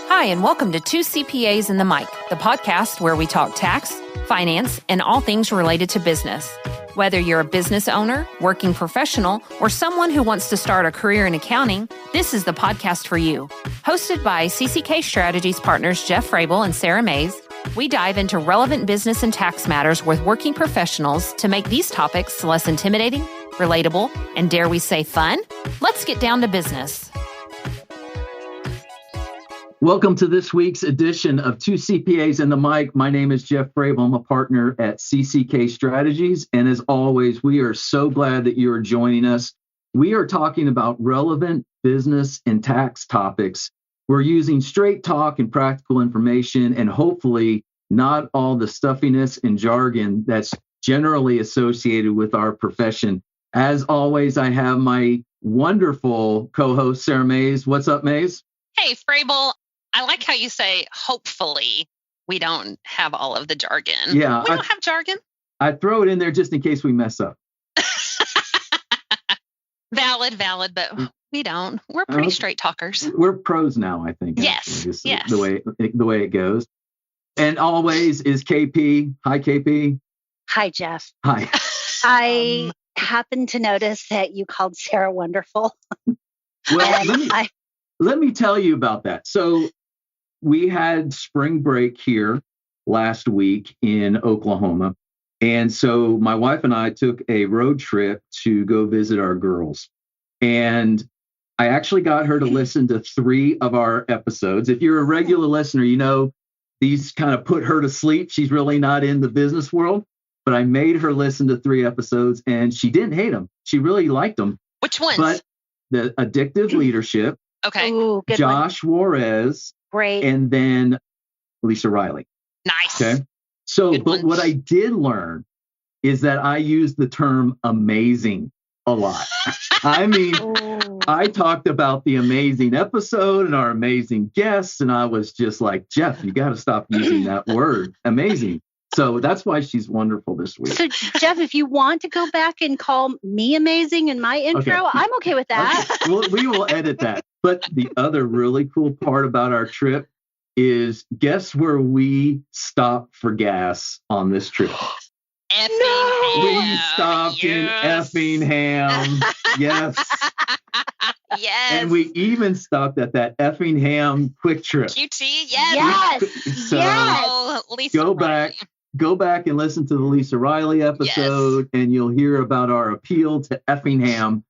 Hi, and welcome to Two CPAs and the Mic, the podcast where we talk tax, finance, and all things related to business. Whether you're a business owner, working professional, or someone who wants to start a career in accounting, this is the podcast for you. Hosted by CCK Strategies partners Jeff Frable and Sarah Mays, we dive into relevant business and tax matters with working professionals to make these topics less intimidating, relatable, and dare we say fun? Let's get down to business. Welcome to this week's edition of Two CPAs and the Mic. My name is Jeff Frable. I'm a partner at CCK Strategies. And as always, we are so glad that you are joining us. We are talking about relevant business and tax topics. We're using straight talk and practical information, and hopefully not all the stuffiness and jargon that's generally associated with our profession. As always, I have my wonderful co-host, Sarah Mays. What's up, Mays? Hey, Frable. I like how you say, hopefully, we don't have all of the jargon. Yeah. We don't have jargon. I throw it in there just in case we mess up. Valid, but we don't. We're pretty straight talkers. We're pros now, I think. Yes. Yes. The way it goes. And always is KP. Hi, KP. Hi, Jeff. Hi. I happened to notice that you called Sarah wonderful. Well, let me tell you about that. So we had spring break here last week in Oklahoma. And so my wife and I took a road trip to go visit our girls. And I actually got her to listen to 3 of our episodes. If you're a regular listener, you know these kind of put her to sleep. She's really not in the business world. But I made her listen to 3 episodes, and she didn't hate them. She really liked them. Which ones? But the Addictive Leadership, okay. Ooh, good Josh Juarez, Great. and then Lisa Riley. Nice. Okay. So, Good but ones. what I did learn is that I use the term amazing a lot. I mean, Ooh. I talked about the amazing episode and our amazing guests, and I was just like, Jeff, you got to stop using that word, amazing. So that's why she's wonderful this week. So, Jeff, if you want to go back and call me amazing in my intro, Okay. I'm okay with that. Okay. We will edit that. But the other really cool part about our trip is, guess where we stopped for gas on this trip? Effingham. We stopped in Effingham. Yes. Yes. And we even stopped at that Effingham Quick Trip. QT. Yes. Yes. So Yes. Oh, Lisa go Riley. go back and listen to the Lisa Riley episode, and you'll hear about our appeal to Effingham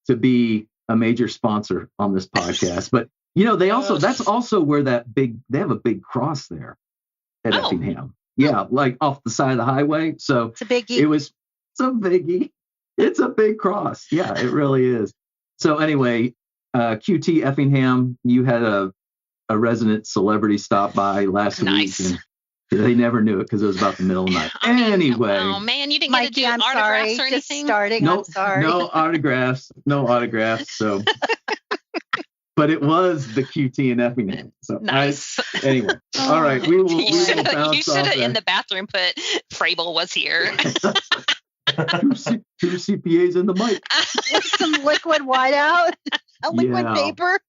to be a major sponsor on this podcast. But you know, that's also where they have a big cross there at Effingham. Yeah, like off the side of the highway. So It's a biggie. it's a biggie. It's a big cross. Yeah, it really is. So anyway, QT Effingham, you had a resident celebrity stop by last Nice. week, and they never knew it because it was about the middle of the night. Anyway, Oh, man, you didn't get to Mikey, do I'm autographs sorry. or Just anything? starting. no, I'm sorry. no autographs. So, but it was the QT in Effingham. So Nice. anyway, all right, we will You should bounce off have in that. the bathroom put Frable was here. Two CPAs in the mic. With some liquid whiteout, a liquid Yeah. paper.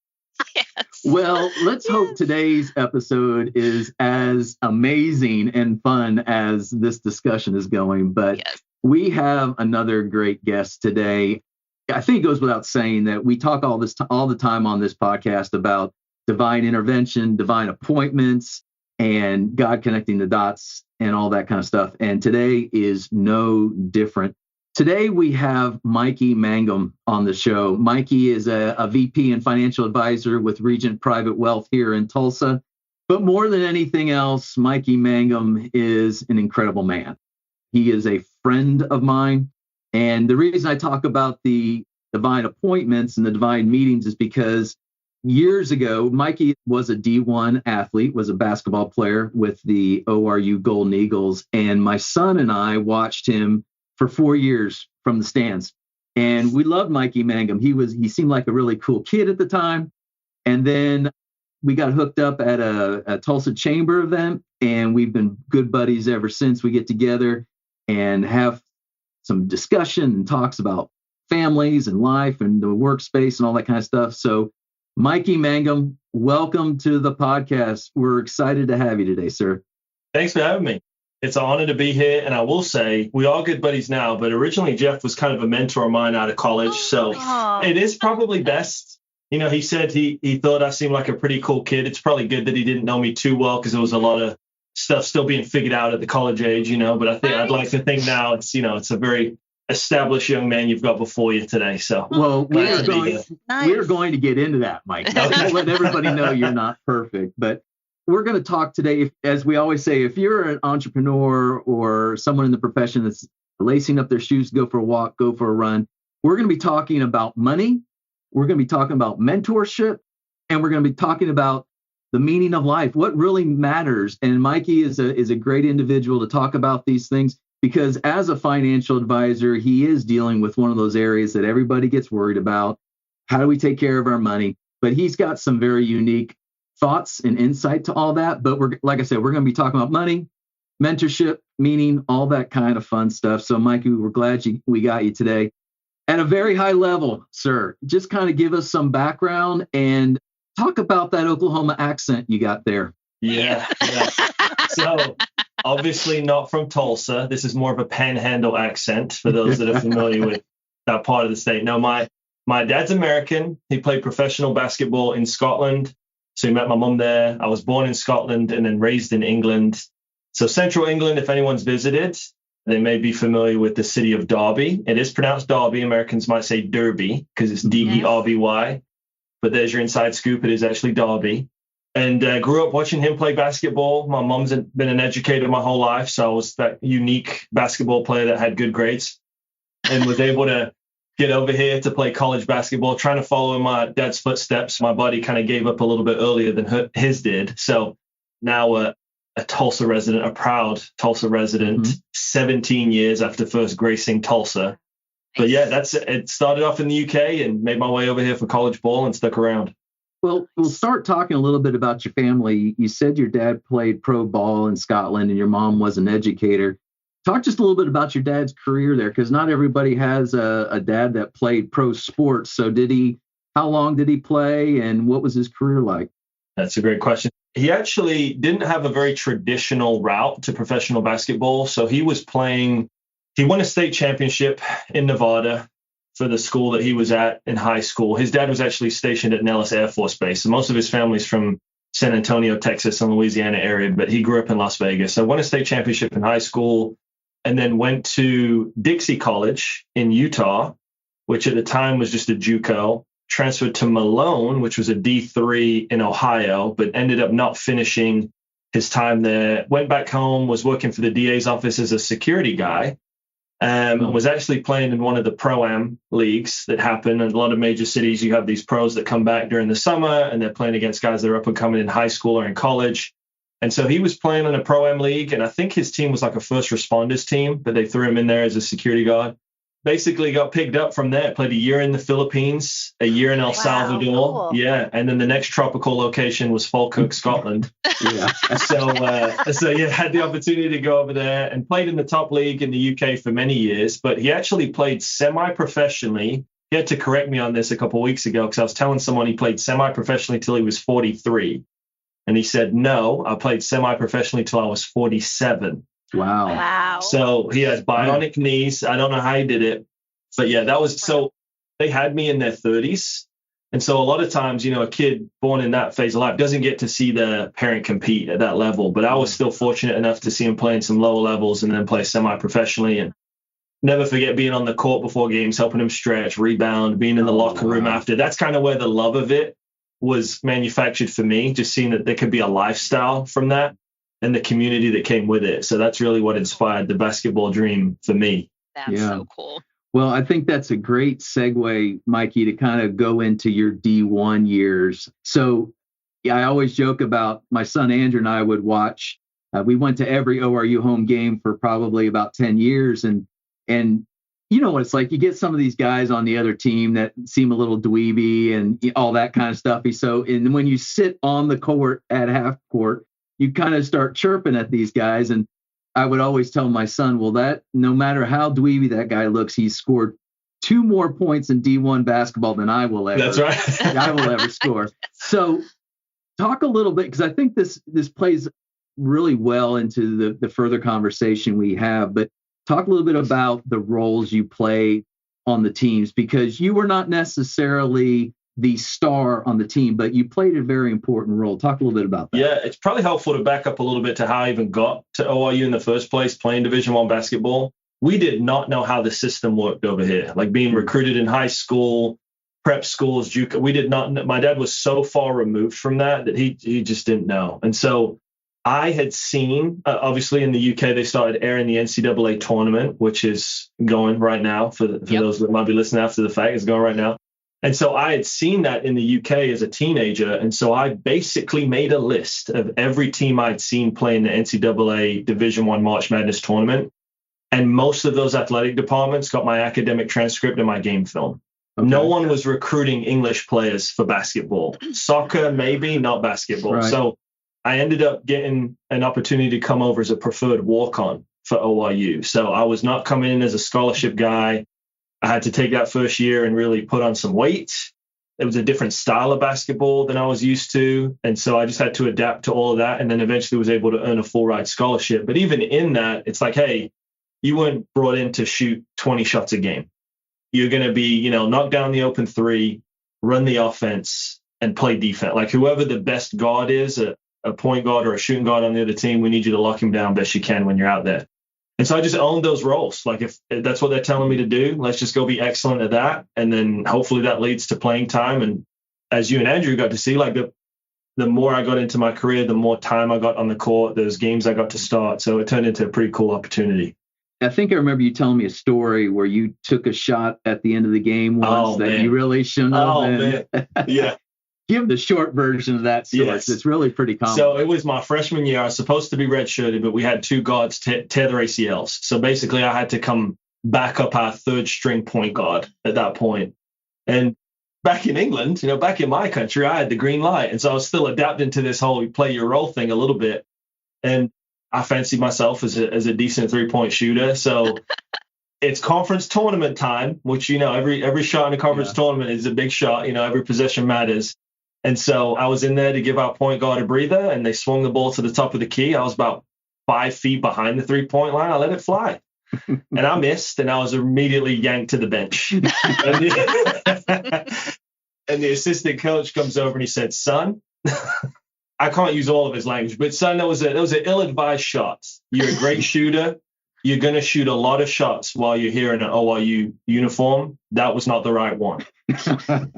Yes. Well, let's hope today's episode is as amazing and fun as this discussion is going. But Yes. we have another great guest today. I think it goes without saying that we talk all the time on this podcast about divine intervention, divine appointments, and God connecting the dots and all that kind of stuff. And today is no different. Today we have Mikey Manghum on the show. Mikey is a VP and financial advisor with Regent Private Wealth here in Tulsa. But more than anything else, Mikey Manghum is an incredible man. He is a friend of mine. And the reason I talk about the divine appointments and the divine meetings is because years ago, Mikey was a D1 athlete, was a basketball player with the ORU Golden Eagles. And my son and I watched him for 4 years from the stands. And we loved Mikey Manghum. He seemed like a really cool kid at the time. And then we got hooked up at a Tulsa Chamber event, and we've been good buddies ever since. We get together and have some discussion and talks about families and life and the workspace and all that kind of stuff. So Mikey Manghum, welcome to the podcast. We're excited to have you today, sir. Thanks for having me. It's an honor to be here. And I will say, we are good buddies now, but originally Jeff was kind of a mentor of mine out of college. So it is probably best. You know, he said he thought I seemed like a pretty cool kid. It's probably good that he didn't know me too well because there was a lot of stuff still being figured out at the college age, you know, but I think I'd like to think now it's a very established young man you've got before you today. So well, we're going to get into that, Mike. Let everybody know you're not perfect, but we're going to talk today, as we always say, if you're an entrepreneur or someone in the profession that's lacing up their shoes to go for a walk, go for a run, we're going to be talking about money. We're going to be talking about mentorship, and we're going to be talking about the meaning of life, what really matters. And Mikey is a great individual to talk about these things because as a financial advisor, he is dealing with one of those areas that everybody gets worried about. How do we take care of our money? But he's got some very unique thoughts and insight to all that. But like I said, we're going to be talking about money, mentorship, meaning, all that kind of fun stuff. So Mikey, we're glad we got you today. At a very high level, sir, just kind of give us some background and talk about that Oklahoma accent you got there. Yeah. So obviously not from Tulsa. This is more of a panhandle accent for those that are familiar with that part of the state. No, my dad's American. He played professional basketball in Scotland. So he met my mum there. I was born in Scotland and then raised in England. So central England, if anyone's visited, they may be familiar with the city of Derby. It is pronounced Derby. Americans might say Derby because it's Derby. But there's your inside scoop. It is actually Derby. And grew up watching him play basketball. My mom's been an educator my whole life. So I was that unique basketball player that had good grades and was able to get over here to play college basketball, trying to follow in my dad's footsteps. My body kind of gave up a little bit earlier than his did. So now a Tulsa resident, a proud Tulsa resident, 17 years after first gracing Tulsa. But yeah, that's it. It started off in the UK and made my way over here for college ball and stuck around. Well, we'll start talking a little bit about your family. You said your dad played pro ball in Scotland and your mom was an educator. Talk just a little bit about your dad's career there, because not everybody has a dad that played pro sports. So how long did he play and what was his career like? That's a great question. He actually didn't have a very traditional route to professional basketball. So he won a state championship in Nevada for the school that he was at in high school. His dad was actually stationed at Nellis Air Force Base. So most of his family's from San Antonio, Texas, and Louisiana area, but he grew up in Las Vegas. So won a state championship in high school and then went to Dixie College in Utah, which at the time was just a JUCO, transferred to Malone, which was a D3 in Ohio, but ended up not finishing his time there. Went back home, was working for the DA's office as a security guy, was actually playing in one of the Pro-Am leagues that happen in a lot of major cities. You have these pros that come back during the summer and they're playing against guys that are up and coming in high school or in college. And so he was playing in a Pro-Am league, and I think his team was like a first responders team, but they threw him in there as a security guard. Basically got picked up from there, played a year in the Philippines, a year in El Salvador. Cool. Yeah. And then the next tropical location was Falkirk, Scotland. Yeah. So had the opportunity to go over there and played in the top league in the UK for many years, but he actually played semi-professionally. He had to correct me on this a couple of weeks ago because I was telling someone he played semi-professionally till he was 43. And he said, no, I played semi-professionally till I was 47. Wow. So he has bionic knees. I don't know how he did it, but yeah, so they had me in their 30s. And so a lot of times, a kid born in that phase of life doesn't get to see their parent compete at that level. But I was still fortunate enough to see him playing some lower levels and then play semi-professionally, and never forget being on the court before games, helping him stretch, rebound, being in the locker room after. That's kind of where the love of it was manufactured for me, just seeing that there could be a lifestyle from that and the community that came with it. So that's really what inspired the basketball dream for me. That's so cool. Well, I think that's a great segue, Mikey, to kind of go into your D1 years. So I always joke about my son Andrew and I would watch. We went to every ORU home game for probably about 10 years. And you know what it's like. You get some of these guys on the other team that seem a little dweeby and all that kind of stuff. And when you sit on the court at half court, you kind of start chirping at these guys. And I would always tell my son, well, that no matter how dweeby that guy looks, he's scored 2 more points in D1 basketball than I will ever. That's right. I will ever score. So Talk a little bit, because I think this plays really well into the further conversation we have, but talk a little bit about the roles you play on the teams, because you were not necessarily the star on the team, but you played a very important role. Talk a little bit about that. Yeah, it's probably helpful to back up a little bit to how I even got to ORU in the first place, playing Division I basketball. We did not know how the system worked over here, like being recruited in high school, prep schools, JUCO. We did not. My dad was so far removed from that he just didn't know. And so I had seen, obviously in the UK, they started airing the NCAA tournament, which is going right now for those that might be listening after the fact. It's going right now. And so I had seen that in the UK as a teenager. And so I basically made a list of every team I'd seen play in the NCAA Division I March Madness tournament. And most of those athletic departments got my academic transcript and my game film. Okay. No one was recruiting English players for basketball. Soccer, maybe, not basketball. Right. So I ended up getting an opportunity to come over as a preferred walk-on for ORU. So I was not coming in as a scholarship guy. I had to take that first year and really put on some weight. It was a different style of basketball than I was used to. And so I just had to adapt to all of that, and then eventually was able to earn a full ride scholarship. But even in that, it's like, hey, you weren't brought in to shoot 20 shots a game. You're going to be, knock down the open three, run the offense, and play defense. Like whoever the best guard is, a point guard or a shooting guard on the other team, we need you to lock him down best you can when you're out there. And so I just owned those roles. Like if that's what they're telling me to do, let's just go be excellent at that. And then hopefully that leads to playing time. And as you and Andrew got to see, like the more I got into my career, the more time I got on the court, those games I got to start. So it turned into a pretty cool opportunity. I think I remember you telling me a story where you took a shot at the end of the game once that you really shouldn't have. Man. Yeah. Give the short version of that story. Yes. It's really pretty common. So it was my freshman year. I was supposed to be redshirted, but we had two guards tear their ACLs. So basically I had to come back up our third string point guard at that point. And back in England, back in my country, I had the green light. And so I was still adapting to this whole play your role thing a little bit. And I fancied myself as a decent 3-point shooter. So it's conference tournament time, which, every shot in a conference tournament is a big shot. Every possession matters. And so I was in there to give our point guard a breather, and they swung the ball to the top of the key. I was about 5 feet behind the 3-point line. I let it fly. And I missed, and I was immediately yanked to the bench. And the assistant coach comes over and he said, son, I can't use all of his language, but son, that was an ill-advised shot. You're a great shooter. You're going to shoot a lot of shots while you're here in an ORU uniform. That was not the right one.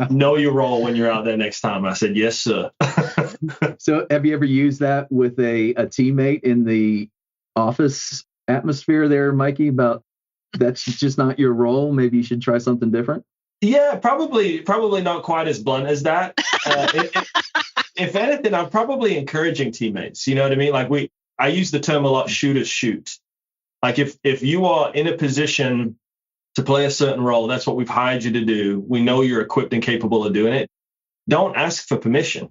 Know your role when you're out there next time. I said, yes, sir. So have you ever used that with a teammate in the office atmosphere there, Mikey, about that's just not your role? Maybe you should try something different? Yeah, probably not quite as blunt as that. If anything, I'm probably encouraging teammates. You know what I mean? Like I use the term a lot, shooters shoot. Like if you are in a position to play a certain role, that's what we've hired you to do. We know you're equipped and capable of doing it. Don't ask for permission.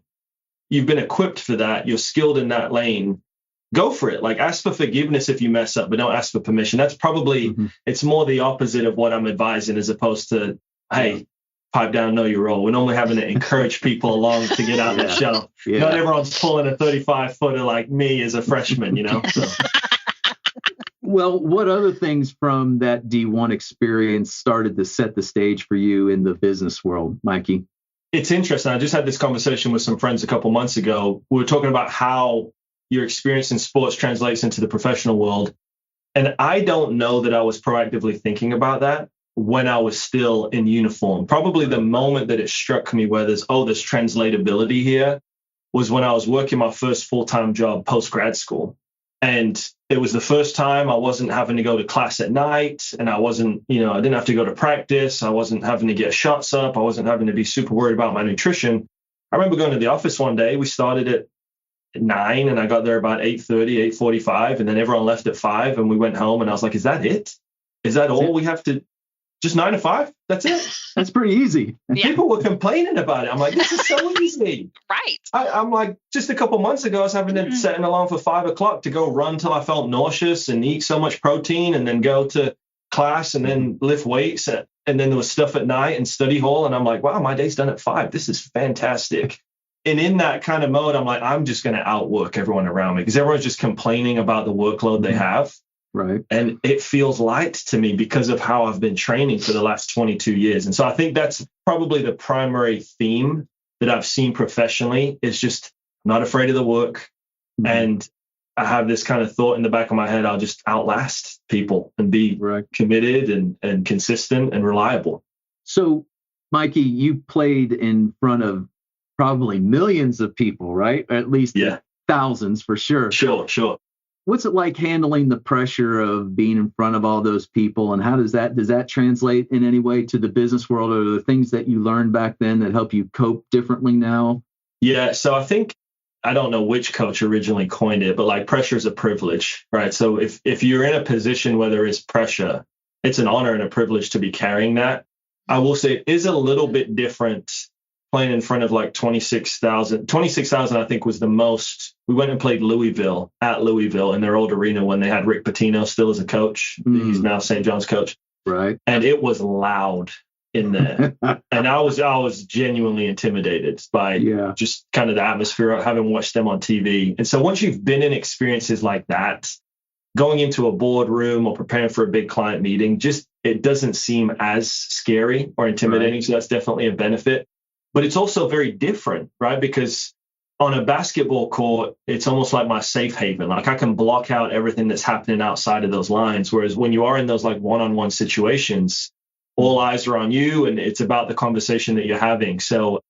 You've been equipped for that. You're skilled in that lane. Go for it. Like ask for forgiveness if you mess up, but don't ask for permission. That's probably, it's more the opposite of what I'm advising as opposed to, hey, pipe down, know your role. We're normally having to encourage people along to get out of the shell. Yeah. Not everyone's pulling a 35-footer like me as a freshman, So. Well, what other things from that D1 experience started to set the stage for you in the business world, Mikey? It's interesting. I just had this conversation with some friends a couple months ago. We were talking about how your experience in sports translates into the professional world. And I don't know that I was proactively thinking about that when I was still in uniform. Probably the moment that it struck me where there's translatability here was when I was working my first full-time job post-grad school. And it was the first time I wasn't having to go to class at night, and I wasn't, I didn't have to go to practice. I wasn't having to get shots up. I wasn't having to be super worried about my nutrition. I remember going to the office one day. We started at 9 and I got there about 8:30, 8:45, and then everyone left at 5 and we went home, and I was like, is that it? Is that all we have to, just 9 to 5? That's it. That's pretty easy. And people were complaining about it. I'm like, this is so easy. Right. I'm like, just a couple months ago, I was having to set an alarm for 5 o'clock to go run till I felt nauseous and eat so much protein and then go to class and then lift weights. And then there was stuff at night and study hall. And I'm like, wow, my day's done at 5. This is fantastic. And in that kind of mode, I'm like, I'm just going to outwork everyone around me because everyone's just complaining about the workload they have. Right. And it feels light to me because of how I've been training for the last 22 years. And so I think that's probably the primary theme that I've seen professionally is just not afraid of the work. Mm-hmm. And I have this kind of thought in the back of my head, I'll just outlast people and be committed and consistent and reliable. So, Mikey, you played in front of probably millions of people, right? Or at least thousands for sure. Sure. What's it like handling the pressure of being in front of all those people? And how does that translate in any way to the business world, or the things that you learned back then that help you cope differently now? Yeah. So I think, I don't know which coach originally coined it, but like pressure is a privilege, right? So if you're in a position where there is pressure, it's an honor and a privilege to be carrying that. I will say it is a little bit different playing in front of like 26,000. 26,000, I think, was the most. We went and played Louisville in their old arena when they had Rick Pitino still as a coach. He's now St. John's coach. Right. And it was loud in there. And I was genuinely intimidated by just kind of the atmosphere, having watched them on TV. And so once you've been in experiences like that, going into a boardroom or preparing for a big client meeting, just it doesn't seem as scary or intimidating. Right. So that's definitely a benefit. But it's also very different, right? Because on a basketball court, it's almost like my safe haven. Like I can block out everything that's happening outside of those lines. Whereas when you are in those like one-on-one situations, all eyes are on you and it's about the conversation that you're having. So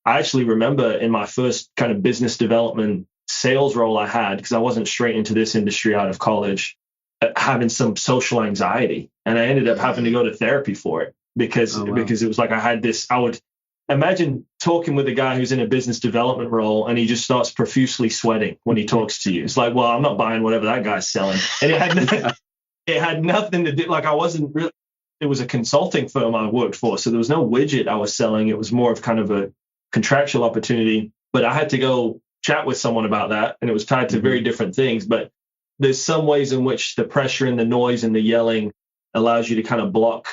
I actually remember in my first kind of business development sales role I had, because I wasn't straight into this industry out of college, having some social anxiety. And I ended up having to go to therapy for it because it was like I would imagine talking with a guy who's in a business development role and he just starts profusely sweating when he talks to you. It's like, well, I'm not buying whatever that guy's selling. And it had nothing to do, like I wasn't really, it was a consulting firm I worked for. So there was no widget I was selling. It was more of kind of a contractual opportunity, but I had to go chat with someone about that. And it was tied to very different things. But there's some ways in which the pressure and the noise and the yelling allows you to kind of block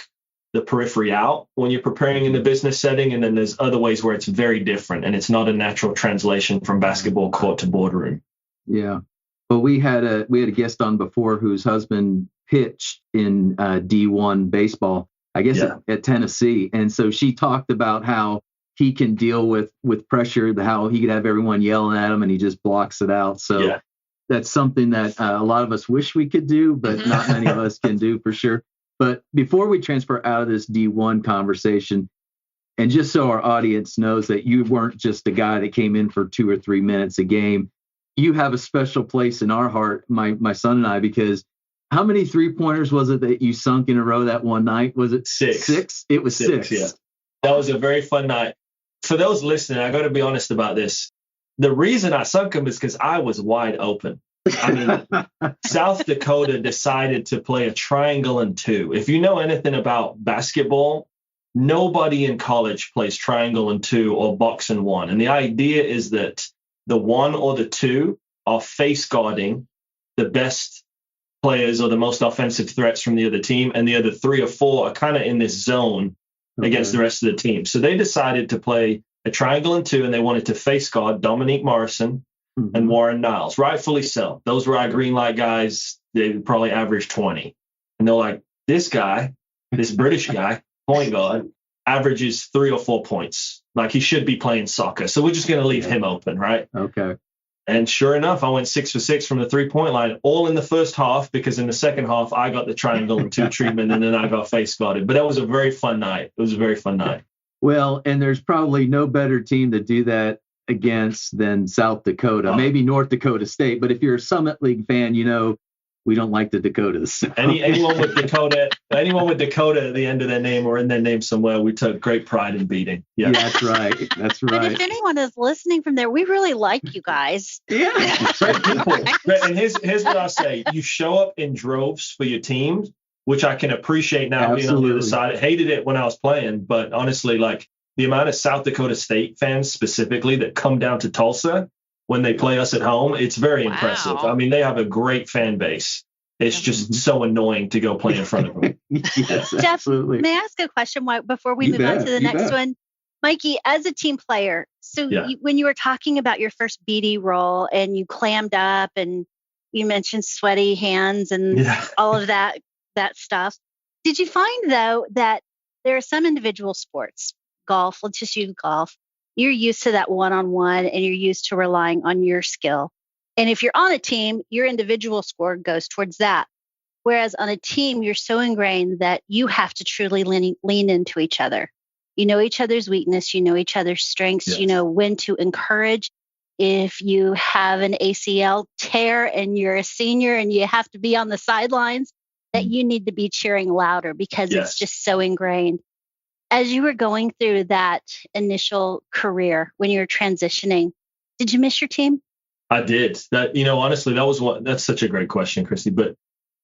the periphery out when you're preparing in the business setting. And then there's other ways where it's very different and it's not a natural translation from basketball court to boardroom. Yeah. Well, we had a guest on before whose husband pitched in D1 baseball, I guess at Tennessee. And so she talked about how he can deal with pressure, how he could have everyone yelling at him and he just blocks it out. So that's something that a lot of us wish we could do, but not many of us can do for sure. But before we transfer out of this D1 conversation, and just so our audience knows that you weren't just a guy that came in for 2 or 3 minutes a game, you have a special place in our heart, my son and I, because how many 3-pointers was it that you sunk in a row that one night? Was it 6? 6? It was 6. Yeah. That was a very fun night. For those listening, I got to be honest about this. The reason I sunk them is because I was wide open. I mean, South Dakota decided to play a triangle and 2. If you know anything about basketball, nobody in college plays triangle and 2 or box and 1. And the idea is that the 1 or the 2 are face guarding the best players or the most offensive threats from the other team. And the other 3 or 4 are kind of in this zone against the rest of the team. So they decided to play a triangle and 2, and they wanted to face guard Dominique Morrison and Warren Niles, rightfully so. Those were our green light guys. They probably averaged 20. And they're like, this guy, this British guy, point guard, averages 3 or 4 points. Like he should be playing soccer. So we're just going to leave him open, right? Okay. And sure enough, I went 6 for 6 from the 3-point line, all in the first half, because in the second half, I got the triangle and 2 treatment, and then I got face guarded. But that was a very fun night. It was a very fun night. Well, and there's probably no better team to do that against than South Dakota, maybe North Dakota State. But if you're a Summit League fan, you know we don't like the Dakotas. So. Anyone with Dakota at the end of their name or in their name somewhere, we took great pride in beating. Yeah, that's right. That's right. And if anyone is listening from there, we really like you guys. Yeah. Great people. And here's what I'll say. You show up in droves for your teams, which I can appreciate now. Being on the other side. I hated it when I was playing, but honestly, like the amount of South Dakota State fans specifically that come down to Tulsa when they play us at home, it's very impressive. I mean, they have a great fan base. It's just so annoying to go play in front of them. Yes, Jeff, absolutely. May I ask a question before we move on to the next one? Mikey, as a team player, so when you were talking about your first BD role and you clammed up and you mentioned sweaty hands and all of that stuff, did you find though that there are some individual sports, golf, let's just use golf, you're used to that one-on-one and you're used to relying on your skill. And if you're on a team, your individual score goes towards that. Whereas on a team, you're so ingrained that you have to truly lean into each other. You know each other's weakness, you know each other's strengths, you know when to encourage. If you have an ACL tear and you're a senior and you have to be on the sidelines, that you need to be cheering louder because it's just so ingrained. As you were going through that initial career when you were transitioning, did you miss your team? I did. That, honestly, that's such a great question, Christy. But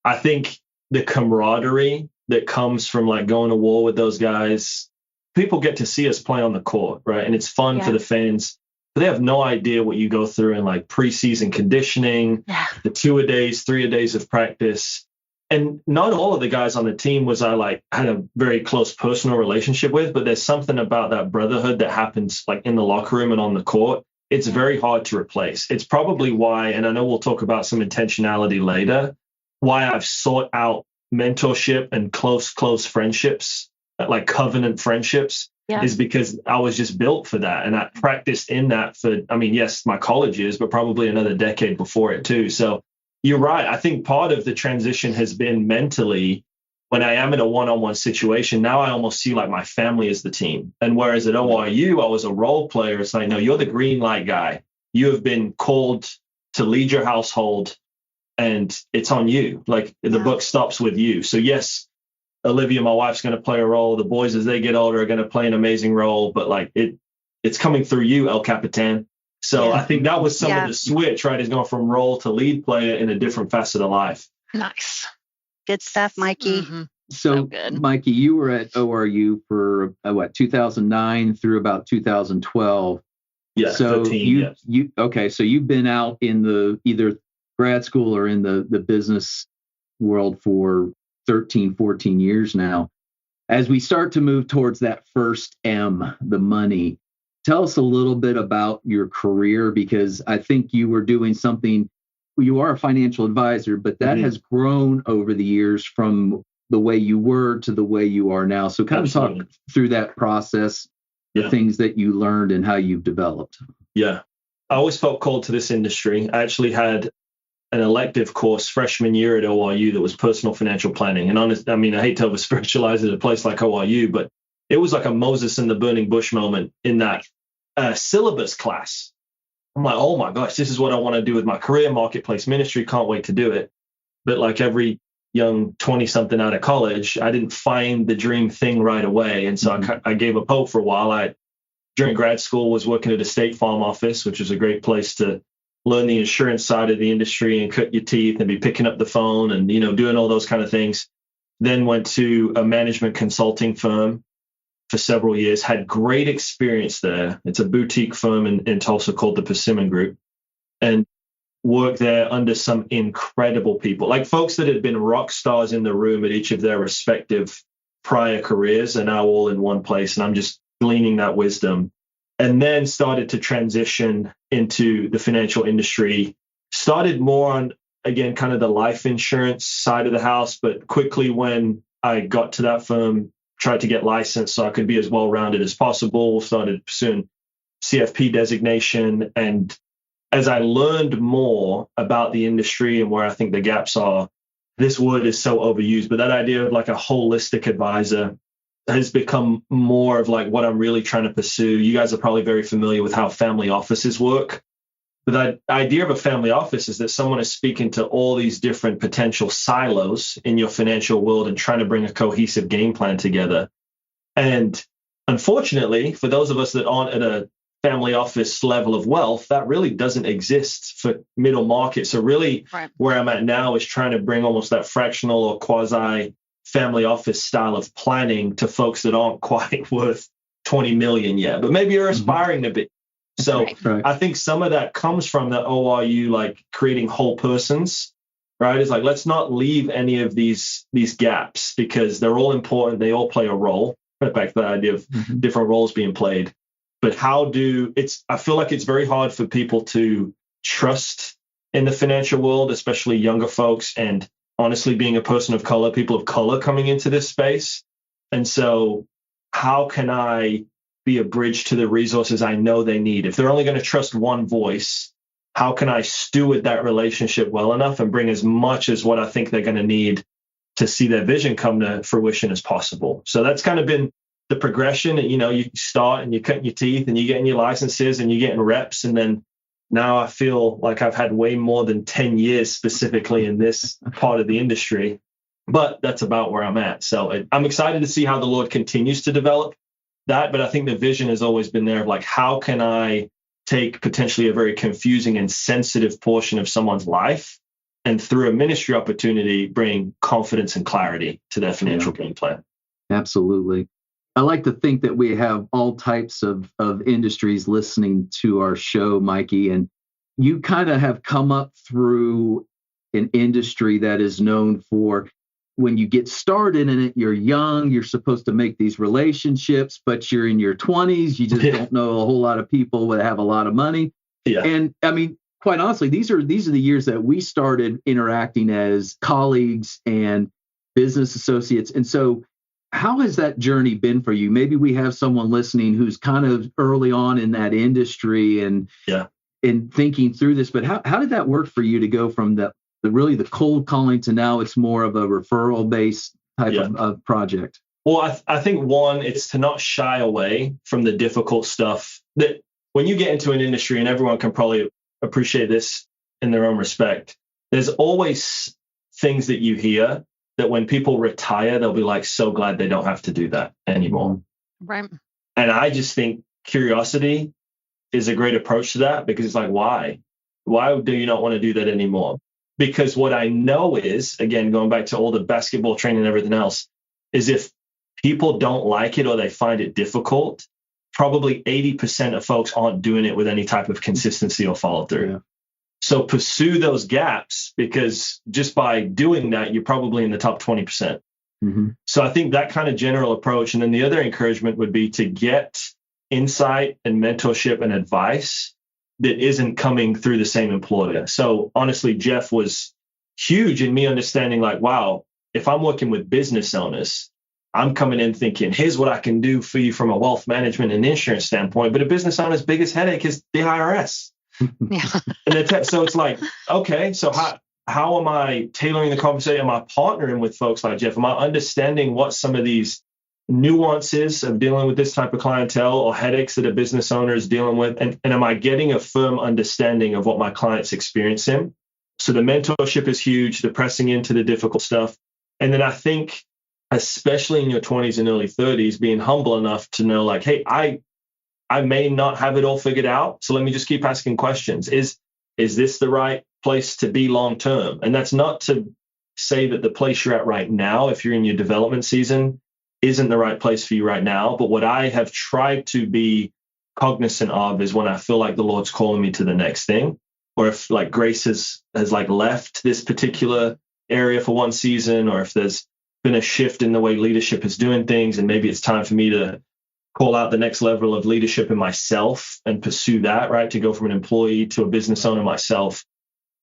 I think the camaraderie that comes from like going to war with those guys, people get to see us play on the court, right? And it's fun for the fans, but they have no idea what you go through in like preseason conditioning, the 2-a-days, 3-a-days of practice. And not all of the guys on the team was I had a very close personal relationship with, but there's something about that brotherhood that happens like in the locker room and on the court. It's very hard to replace. It's probably why, and I know we'll talk about some intentionality later, why I've sought out mentorship and close friendships, like covenant friendships, is because I was just built for that. And I practiced in that for, yes, my college years, but probably another decade before it too. So you're right. I think part of the transition has been mentally, when I am in a one-on-one situation, now I almost see like my family as the team. And whereas at ORU, I was a role player, it's like, no, you're the green light guy. You have been called to lead your household and it's on you. Like the book stops with you. So yes, Olivia, my wife's going to play a role. The boys, as they get older, are going to play an amazing role. But like it's coming through you, El Capitan. So I think that was some of the switch, right? Is going from role to lead player in a different facet of life. Nice. Good stuff, Mikey. Mm-hmm. So good. Mikey, you were at ORU for 2009 through about 2012. Yeah. So 13, so you've been out in the either grad school or in the business world for 13, 14 years now. As we start to move towards that first M, the money, tell us a little bit about your career, because I think you were doing something. You are a financial advisor, but that has grown over the years from the way you were to the way you are now. So kind of talk through that process, the things that you learned and how you've developed. Yeah. I always felt called to this industry. I actually had an elective course freshman year at ORU that was personal financial planning. And I hate to over spiritualize it at a place like ORU, but it was like a Moses in the burning bush moment in that syllabus class. I'm like, oh my gosh, this is what I want to do with my career, marketplace ministry. Can't wait to do it. But like every young 20-something out of college, I didn't find the dream thing right away. And so I gave up hope for a while. During grad school, was working at a State Farm office, which is a great place to learn the insurance side of the industry and cut your teeth and be picking up the phone and, doing all those kind of things. Then went to a management consulting firm for several years, had great experience there. It's a boutique firm in Tulsa called the Persimmon Group, and worked there under some incredible people, like folks that had been rock stars in the room at each of their respective prior careers are now all in one place. And I'm just gleaning that wisdom. And then started to transition into the financial industry, started more on, again, kind of the life insurance side of the house, but quickly when I got to that firm, tried to get licensed so I could be as well-rounded as possible, started pursuing CFP designation. And as I learned more about the industry and where I think the gaps are, this word is so overused, but that idea of like a holistic advisor has become more of like what I'm really trying to pursue. You guys are probably very familiar with how family offices work. But the idea of a family office is that someone is speaking to all these different potential silos in your financial world and trying to bring a cohesive game plan together. And unfortunately, for those of us that aren't at a family office level of wealth, that really doesn't exist for middle market. So really where I'm at now is trying to bring almost that fractional or quasi family office style of planning to folks that aren't quite worth 20 million yet, but maybe you're aspiring to be. So I think some of that comes from the ORU, like creating whole persons, right? It's like, let's not leave any of these gaps because they're all important. They all play a role. right back to the idea of different roles being played. But I feel like it's very hard for people to trust in the financial world, especially younger folks. And honestly, being a person of color, people of color coming into this space. And so how can I be a bridge to the resources I know they need? If they're only going to trust one voice, how can I steward that relationship well enough and bring as much as what I think they're going to need to see their vision come to fruition as possible? So that's kind of been the progression. And, you start and you cut your teeth and you get in your licenses and you get in reps. And then now I feel like I've had way more than 10 years specifically in this part of the industry, but that's about where I'm at. So I'm excited to see how the Lord continues to develop that. But I think the vision has always been there of like, how can I take potentially a very confusing and sensitive portion of someone's life and through a ministry opportunity, bring confidence and clarity to their financial game plan? Absolutely. I like to think that we have all types of industries listening to our show, Mikey, and you kind of have come up through an industry that is known for when you get started in it, you're young, you're supposed to make these relationships, but you're in your 20s, you just don't know a whole lot of people that have a lot of money. Yeah. And I mean, quite honestly, these are the years that we started interacting as colleagues and business associates. And so how has that journey been for you? Maybe we have someone listening who's kind of early on in that industry and thinking through this, but how did that work for you to go from the cold calling to now it's more of a referral based type of project? Well, I think one, it's to not shy away from the difficult stuff that when you get into an industry, and everyone can probably appreciate this in their own respect, there's always things that you hear that when people retire, they'll be like, so glad they don't have to do that anymore. Right. And I just think curiosity is a great approach to that, because it's like, why? Why do you not want to do that anymore? Because what I know is, again, going back to all the basketball training and everything else, is if people don't like it or they find it difficult, probably 80% of folks aren't doing it with any type of consistency or follow through. Yeah. So pursue those gaps, because just by doing that, you're probably in the top 20%. Mm-hmm. So I think that kind of general approach. And then the other encouragement would be to get insight and mentorship and advice that isn't coming through the same employer. So honestly, Jeff was huge in me understanding like, wow, if I'm working with business owners, I'm coming in thinking, here's what I can do for you from a wealth management and insurance standpoint. But a business owner's biggest headache is the IRS. Yeah. So it's like, okay, so how am I tailoring the conversation? Am I partnering with folks like Jeff? Am I understanding what some of these nuances of dealing with this type of clientele or headaches that a business owner is dealing with? And am I getting a firm understanding of what my clients experience in? So the mentorship is huge, the pressing into the difficult stuff. And then I think, especially in your 20s and early 30s, being humble enough to know like, hey, I may not have it all figured out. So let me just keep asking questions. Is this the right place to be long term? And that's not to say that the place you're at right now, if you're in your development season, isn't the right place for you right now. But what I have tried to be cognizant of is when I feel like the Lord's calling me to the next thing, or if like grace has like left this particular area for one season, or if there's been a shift in the way leadership is doing things, and maybe it's time for me to call out the next level of leadership in myself and pursue that, right? To go from an employee to a business owner myself.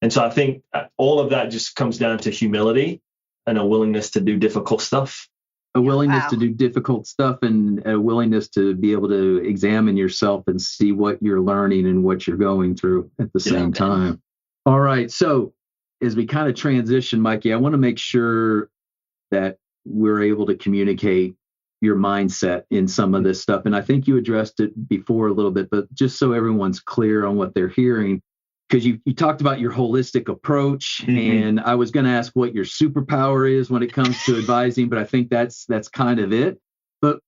And so I think all of that just comes down to humility and a willingness to do difficult stuff. A willingness to do difficult stuff and a willingness to be able to examine yourself and see what you're learning and what you're going through at the same time. All right. So as we kind of transition, Mikey, I want to make sure that we're able to communicate your mindset in some of this stuff. And I think you addressed it before a little bit, but just so everyone's clear on what they're hearing, because you talked about your holistic approach, and I was going to ask what your superpower is when it comes to advising, but I think that's kind of it. But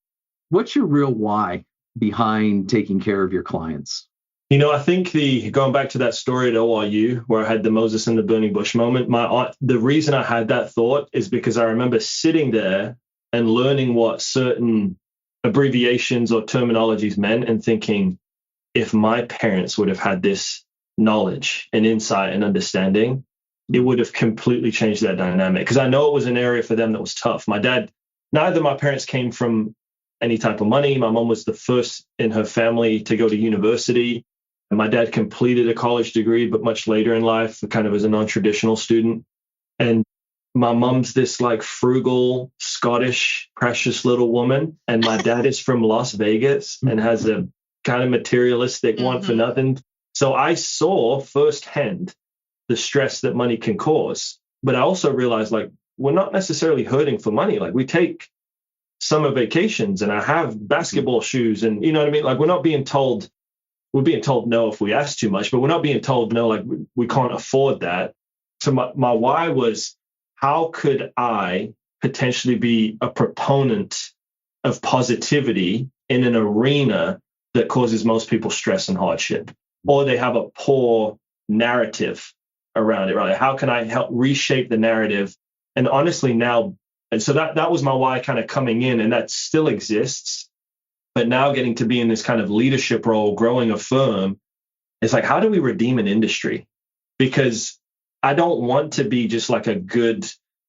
what's your real why behind taking care of your clients? You know, I think going back to that story at ORU where I had the Moses and the burning bush moment, the reason I had that thought is because I remember sitting there and learning what certain abbreviations or terminologies meant and thinking, if my parents would have had this knowledge and insight and understanding, it would have completely changed that dynamic. Because I know it was an area for them that was tough. Neither of my parents came from any type of money. My mom was the first in her family to go to university. And my dad completed a college degree, but much later in life, kind of as a non-traditional student. And my mom's this like frugal, Scottish, precious little woman. And my dad is from Las Vegas and has a kind of materialistic want for nothing. So I saw firsthand the stress that money can cause. But I also realized, like, we're not necessarily hurting for money. Like, we take summer vacations and I have basketball shoes and, you know what I mean? Like, we're being told no if we ask too much, but we're not being told no, like we can't afford that. So my why was, how could I potentially be a proponent of positivity in an arena that causes most people stress and hardship, or they have a poor narrative around it, right? How can I help reshape the narrative? And honestly now, and so that was my why kind of coming in, and that still exists. But now getting to be in this kind of leadership role, growing a firm, it's like, how do we redeem an industry? Because I don't want to be just like a good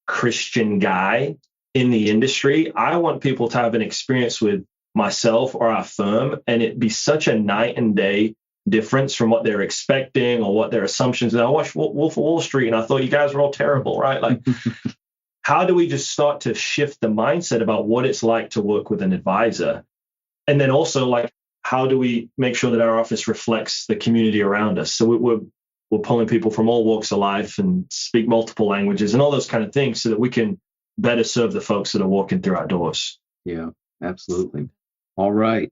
Christian guy in the industry. I want people to have an experience with myself or our firm, and it be such a night and day difference from what they're expecting or what their assumptions are. I watched Wolf of Wall Street and I thought you guys were all terrible, right? Like, how do we just start to shift the mindset about what it's like to work with an advisor? And then also, like, how do we make sure that our office reflects the community around us? So we're pulling people from all walks of life and speak multiple languages and all those kind of things so that we can better serve the folks that are walking through our doors. Yeah, absolutely. All right.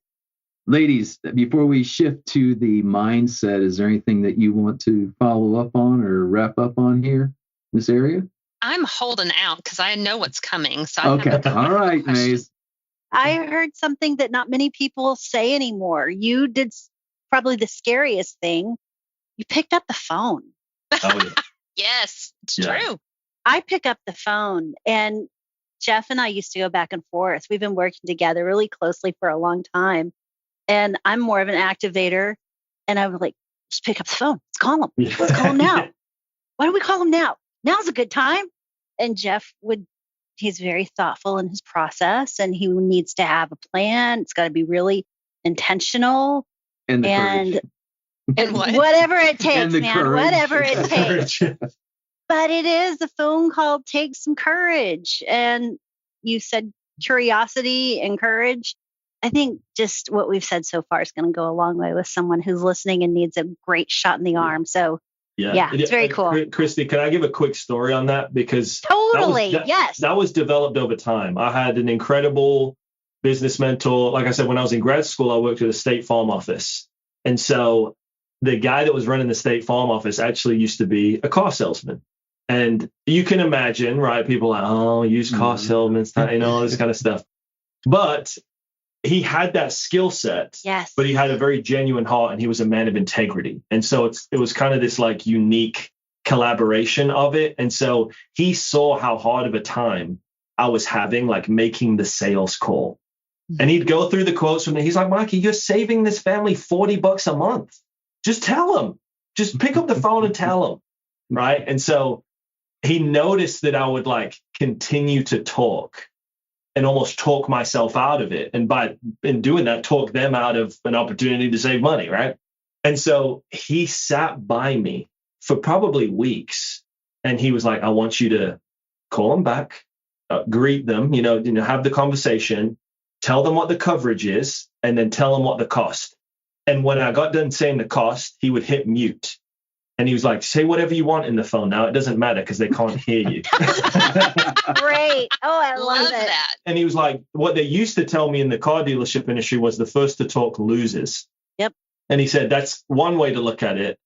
Ladies, before we shift to the mindset, is there anything that you want to follow up on or wrap up on here in this area? I'm holding out because I know what's coming. So okay. All right, Maze. I heard something that not many people say anymore. You did probably the scariest thing. You picked up the phone. Oh, yeah. Yes, it's true. I pick up the phone, and Jeff and I used to go back and forth. We've been working together really closely for a long time. And I'm more of an activator. And I was like, just pick up the phone. Let's call him. Let's call him now. Why don't we call him now? Now's a good time. And Jeff he's very thoughtful in his process, and he needs to have a plan. It's got to be really intentional and whatever it takes, man, courage. Whatever it takes. But a phone call takes some courage. And you said curiosity and courage. I think just what we've said so far is going to go a long way with someone who's listening and needs a great shot in the arm. So yeah, it's very cool. Christy, can I give a quick story on that? Because yes. That was developed over time. I had an incredible business mentor. Like I said, when I was in grad school, I worked at a State Farm office. And so the guy that was running the State Farm office actually used to be a car salesman. And you can imagine, right? People are like, oh, used car salesmen, all this kind of stuff. But he had that skill set, yes, but he had a very genuine heart, and he was a man of integrity. And so it was kind of this like unique collaboration of it. And so he saw how hard of a time I was having, like making the sales call. And he'd go through the quotes from me. He's like, Mikey, you're saving this family $40 a month. Just tell them. Just pick up the phone and tell them. Right. And so he noticed that I would like continue to talk and almost talk myself out of it. And in doing that, talk them out of an opportunity to save money, right? And so he sat by me for probably weeks. And he was like, I want you to call them back, greet them, have the conversation, tell them what the coverage is, and then tell them what the cost. And when I got done saying the cost, he would hit mute. And he was like, say whatever you want in the phone now. It doesn't matter because they can't hear you. Great. Oh, I love it. That. And he was like, what they used to tell me in the car dealership industry was the first to talk loses. Yep. And he said, that's one way to look at it.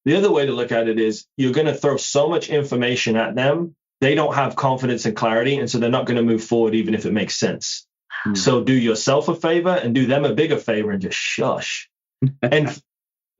The other way to look at it is you're going to throw so much information at them. They don't have confidence and clarity. And so they're not going to move forward, even if it makes sense. So do yourself a favor and do them a bigger favor and just shush. And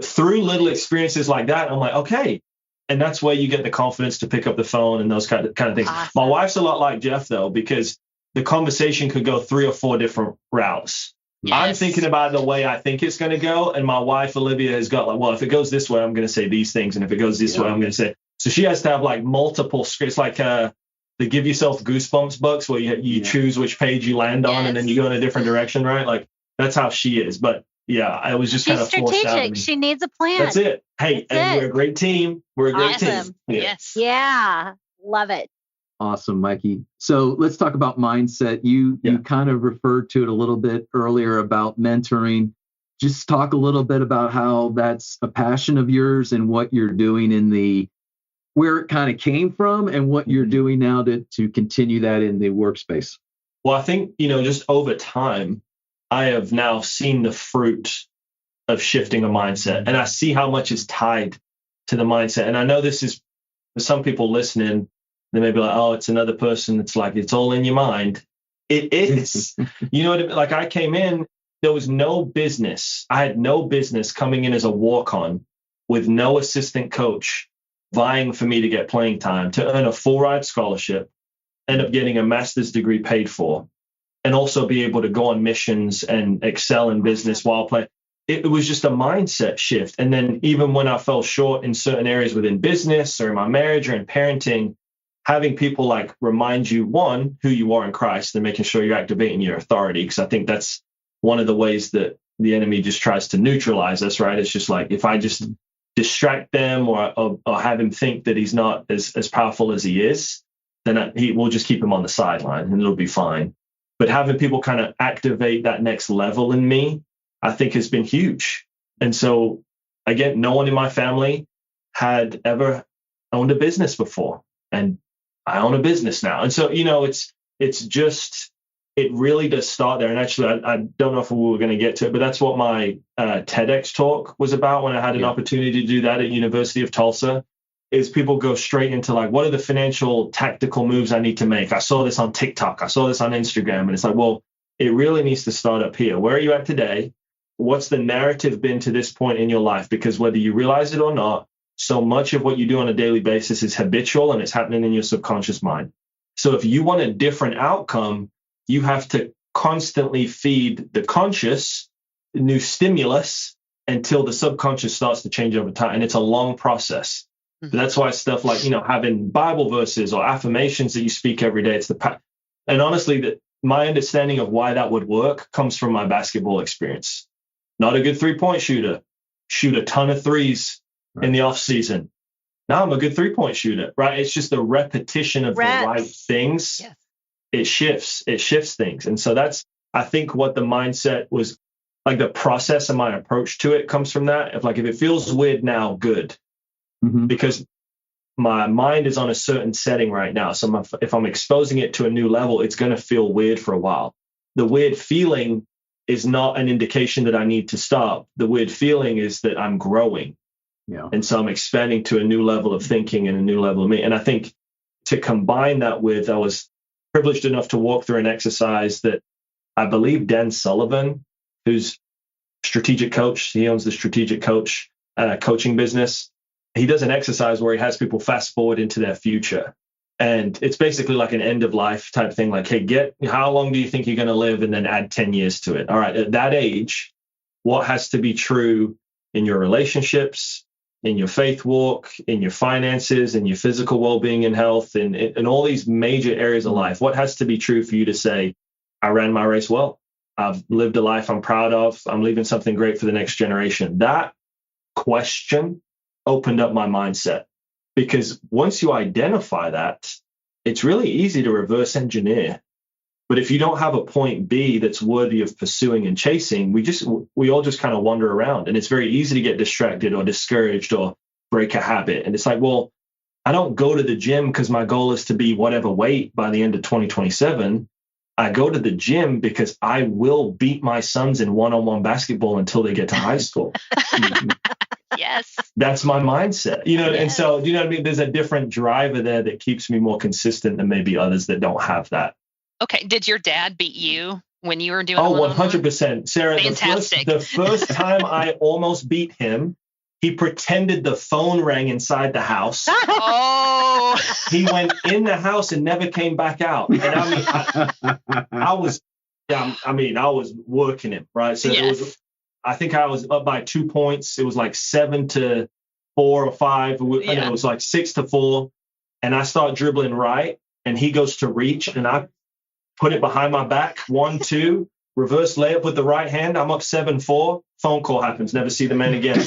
through little experiences like that, I'm like, okay. And that's where you get the confidence to pick up the phone and those kind of things. Awesome. My wife's a lot like Jeff, though, because the conversation could go 3 or 4 different routes. Yes. I'm thinking about the way I think it's going to go. And my wife, Olivia, has got like, well, if it goes this way, I'm going to say these things. And if it goes this way, I'm going to say. So she has to have like multiple scripts, like the give yourself goosebumps books where you choose which page you land on and then you go in a different direction, right? Like that's how she is. But yeah, I was just kind of forced out of me. She needs a plan. That's it. Hey, we're a great team. We're a great team. Yeah. Yes. Yeah. Love it. Awesome, Mikey. So let's talk about mindset. You kind of referred to it a little bit earlier about mentoring. Just talk a little bit about how that's a passion of yours and what you're doing where it kind of came from and what you're doing now to continue that in the workspace. Well, I think, just over time, I have now seen the fruit of shifting a mindset, and I see how much is tied to the mindset. And I know this is, for some people listening, they may be like, oh, it's another person that's like, it's all in your mind. It is. You know what I mean? Like I came in, there was no business. I had no business coming in as a walk-on with no assistant coach vying for me to get playing time, to earn a full ride scholarship, end up getting a master's degree paid for, and also be able to go on missions and excel in business while playing. It was just a mindset shift. And then even when I fell short in certain areas within business or in my marriage or in parenting, having people like remind you, one, who you are in Christ and making sure you're activating your authority. Because I think that's one of the ways that the enemy just tries to neutralize us, right? It's just like, if I just distract them or have him think that he's not as powerful as he is, then he will just keep him on the sideline and it'll be fine. But having people kind of activate that next level in me, I think has been huge. And so again, no one in my family had ever owned a business before. And I own a business now. And so, it's just, it really does start there. And actually, I don't know if we were going to get to it, but that's what my TEDx talk was about when I had an opportunity to do that at University of Tulsa, is people go straight into like, what are the financial tactical moves I need to make? I saw this on TikTok. I saw this on Instagram. And it's like, well, it really needs to start up here. Where are you at today? What's the narrative been to this point in your life? Because whether you realize it or not, so much of what you do on a daily basis is habitual and it's happening in your subconscious mind. So if you want a different outcome, you have to constantly feed the conscious new stimulus until the subconscious starts to change over time. And it's a long process. But that's why stuff like, having Bible verses or affirmations that you speak every day, and honestly, my understanding of why that would work comes from my basketball experience. Not a good 3-point shooter, shoot a ton of threes in the off season. Now I'm a good 3-point shooter, right? It's just the repetition of the right things. Yes. It shifts things. And so that's, I think, what the mindset was like. The process and my approach to it comes from that. If it feels weird now, good. Because my mind is on a certain setting right now. So if I'm exposing it to a new level, it's going to feel weird for a while. The weird feeling is not an indication that I need to stop. The weird feeling is that I'm growing. Yeah. And so I'm expanding to a new level of thinking and a new level of me. And I think to combine that with, I was privileged enough to walk through an exercise that I believe Dan Sullivan, who's strategic coach, he owns the strategic coach coaching business. He does an exercise where he has people fast forward into their future. And it's basically like an end of life type thing. Like, hey, how long do you think you're going to live? And then add 10 years to it. All right. At that age, what has to be true in your relationships, in your faith walk, in your finances, in your physical well-being and health, and in all these major areas of life? What has to be true for you to say, I ran my race well. I've lived a life I'm proud of. I'm leaving something great for the next generation. That question opened up my mindset, because once you identify that, it's really easy to reverse engineer. But if you don't have a point B that's worthy of pursuing and chasing, we all just kind of wander around, and it's very easy to get distracted or discouraged or break a habit. And it's like, well, I don't go to the gym because my goal is to be whatever weight by the end of 2027. I go to the gym because I will beat my sons in one-on-one basketball until they get to high school. Yes. That's my mindset, yes. And so, you know what I mean? There's a different driver there that keeps me more consistent than maybe others that don't have that. Okay. Did your dad beat you when you were doing? Oh, 100%. Sarah, fantastic. The first time I almost beat him, he pretended the phone rang inside the house. Oh. He went in the house and never came back out. And I was working him, right? So yes. I think I was up by 2 points. It was like 7-4 or 5. And it was like 6-4. And I start dribbling right. and he goes to reach, and I put it behind my back, 1, 2, reverse layup with the right hand. I'm up 7-4. Phone call happens. Never see the man again.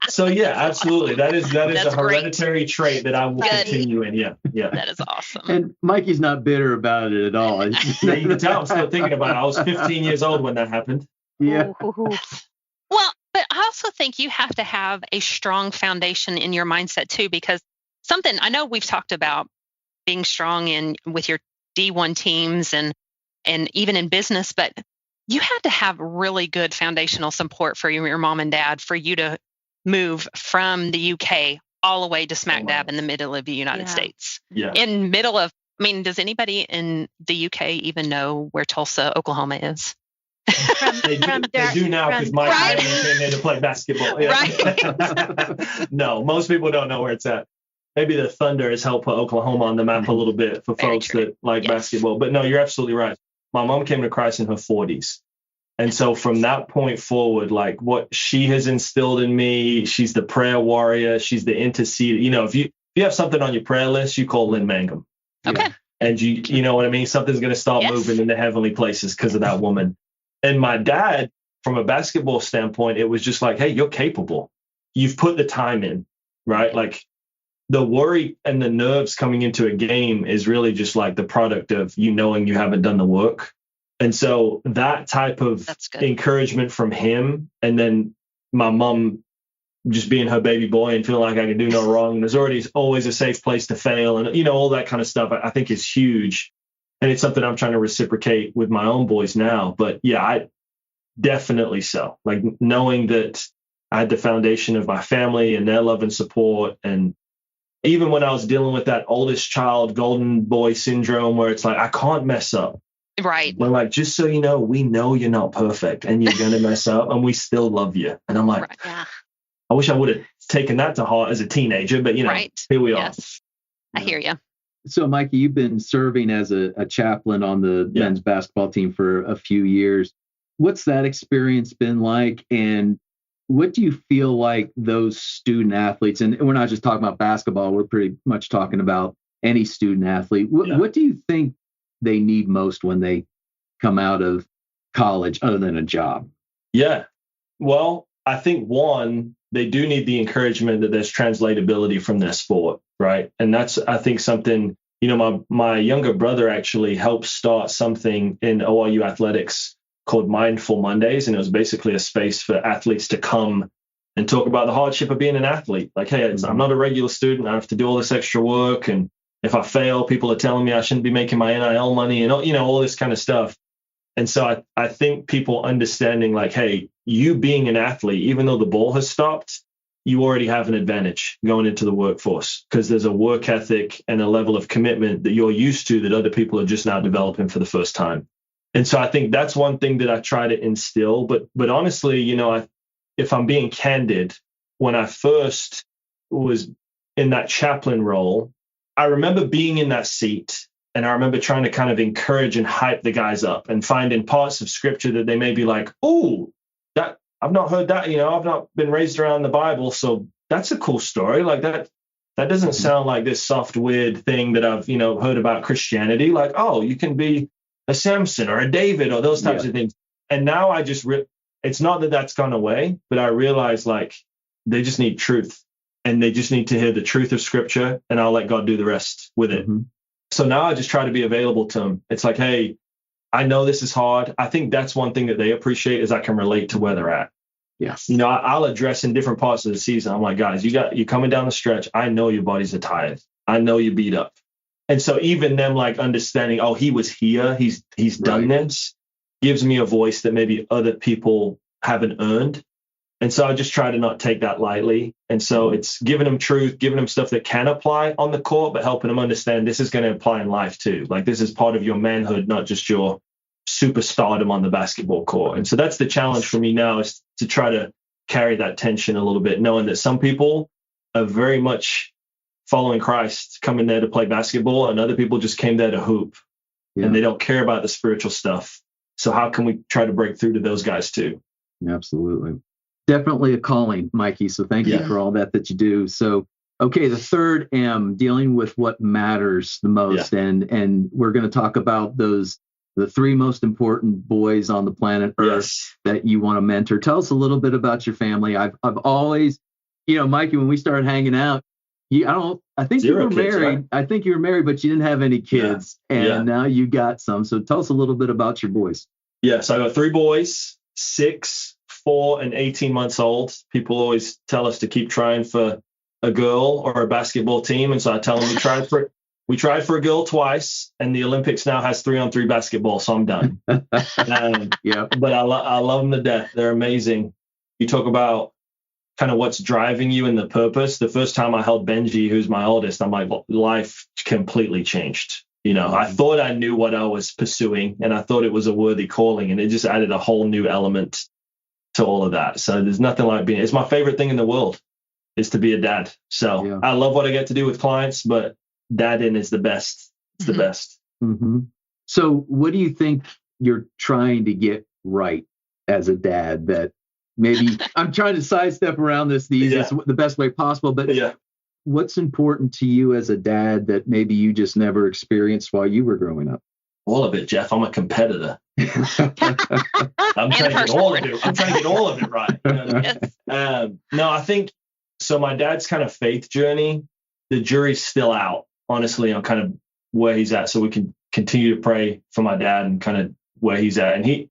So yeah, absolutely. That is a hereditary trait that I will continue in. Yeah. That is awesome. And Mikey's not bitter about it at all. Yeah, you can tell I'm still thinking about it. I was 15 years old when that happened. Yeah. Well, but I also think you have to have a strong foundation in your mindset too, because I know we've talked about being strong with your D1 teams and even in business, but you had to have really good foundational support for your mom and dad for you to move from the UK all the way to smack dab in the middle of the United States. Yeah. Does anybody in the UK even know where Tulsa, Oklahoma is? They do now because Mike came here to play basketball. Yeah. Right. No, most people don't know where it's at. Maybe the Thunder has helped put Oklahoma on the map a little bit for folks that like basketball. But no, you're absolutely right. My mom came to Christ in her 40s. And so from that point forward, like what she has instilled in me, she's the prayer warrior. She's the interceder. You know, if you have something on your prayer list, you call Lynn Manghum. Okay. And you know what I mean? Something's going to start moving in the heavenly places because of that woman. And my dad, from a basketball standpoint, it was just like, hey, you're capable. You've put the time in, right? Like the worry and the nerves coming into a game is really just like the product of you knowing you haven't done the work. And so that type of encouragement from him, and then my mom just being her baby boy and feeling like I can do no wrong. And there's always a safe place to fail. And, you know, all that kind of stuff I think is huge. And it's something I'm trying to reciprocate with my own boys now. But yeah, I definitely so. Like knowing that I had the foundation of my family and their love and support. And even when I was dealing with that oldest child, golden boy syndrome, where it's like, I can't mess up. Right. We're like, just so you know, we know you're not perfect and you're going to mess up and we still love you. And I'm like, I wish I would have taken that to heart as a teenager, but you know, here we are. I hear you. So Mikey, you've been serving as a chaplain on the men's basketball team for a few years. What's that experience been like? And what do you feel like those student athletes, and we're not just talking about basketball, we're pretty much talking about any student athlete. What do you think they need most when they come out of college other than a job? Yeah. Well, I think one, they do need the encouragement that there's translatability from their sport, right? And that's, I think, something, you know, my younger brother actually helped start something in ORU athletics called Mindful Mondays. And it was basically a space for athletes to come and talk about the hardship of being an athlete. Like, hey, I'm not a regular student. I have to do all this extra work. And if I fail, people are telling me I shouldn't be making my NIL money and, you know, all this kind of stuff. And so I think people understanding like, hey, you being an athlete, even though the ball has stopped, you already have an advantage going into the workforce because there's a work ethic and a level of commitment that you're used to that other people are just now developing for the first time. And so I think that's one thing that I try to instill. But honestly, you know, if I'm being candid, when I first was in that chaplain role, I remember being in that seat. And I remember trying to kind of encourage and hype the guys up and finding parts of scripture that they may be like, oh, that I've not heard that, you know, I've not been raised around the Bible. So that's a cool story. Like that doesn't sound like this soft, weird thing that I've, you know, heard about Christianity. Like, oh, you can be a Samson or a David or those types of things. And now I just, it's not that that's gone away, but I realize like they just need truth and they just need to hear the truth of scripture and I'll let God do the rest with it. Mm-hmm. So now I just try to be available to them. It's like, hey, I know this is hard. I think that's one thing that they appreciate is I can relate to where they're at. Yes. You know, I'll address in different parts of the season. I'm like, guys, you're coming down the stretch. I know your bodies are tired. I know you beat up. And so even them like understanding, oh, he was here. He's done this gives me a voice that maybe other people haven't earned. And so I just try to not take that lightly. And so it's giving them truth, giving them stuff that can apply on the court, but helping them understand this is going to apply in life too. Like this is part of your manhood, not just your superstardom on the basketball court. And so that's the challenge for me now is to try to carry that tension a little bit, knowing that some people are very much following Christ, coming there to play basketball, and other people just came there to hoop and they don't care about the spiritual stuff. So how can we try to break through to those guys too? Absolutely. Definitely a calling, Mikey. So thank you for all that you do. So Okay, the third M, dealing with what matters the most. Yeah. And we're going to talk about the three most important boys on the planet Earth that you want to mentor. Tell us a little bit about your family. I've always, Mikey, when we started hanging out, I think you were married. Right? I think you were married, but you didn't have any kids. Yeah. And now you got some. So tell us a little bit about your boys. Yeah, so I got 3 boys, 6, 4, and 18 months old. People always tell us to keep trying for a girl or a basketball team. And so I tell them we tried for a girl twice, and the Olympics now has 3-on-3 basketball, so I'm done. But I love them to death. They're amazing. You talk about kind of what's driving you and the purpose. The first time I held Benji, who's my oldest, I'm like, life completely changed. I thought I knew what I was pursuing, and I thought it was a worthy calling, and it just added a whole new element to all of that. So there's nothing like it's my favorite thing in the world is to be a dad. So I love what I get to do with clients, but dadding is the best. It's the best. Mm-hmm. So what do you think you're trying to get right as a dad that maybe I'm trying to sidestep around this the best way possible, but what's important to you as a dad that maybe you just never experienced while you were growing up? All of it, Jeff. I'm a competitor. I'm trying to get all of it. I'm trying to get all of it right. No, I think so. My dad's kind of faith journey, the jury's still out, honestly, on kind of where he's at. So we can continue to pray for my dad and kind of where he's at. And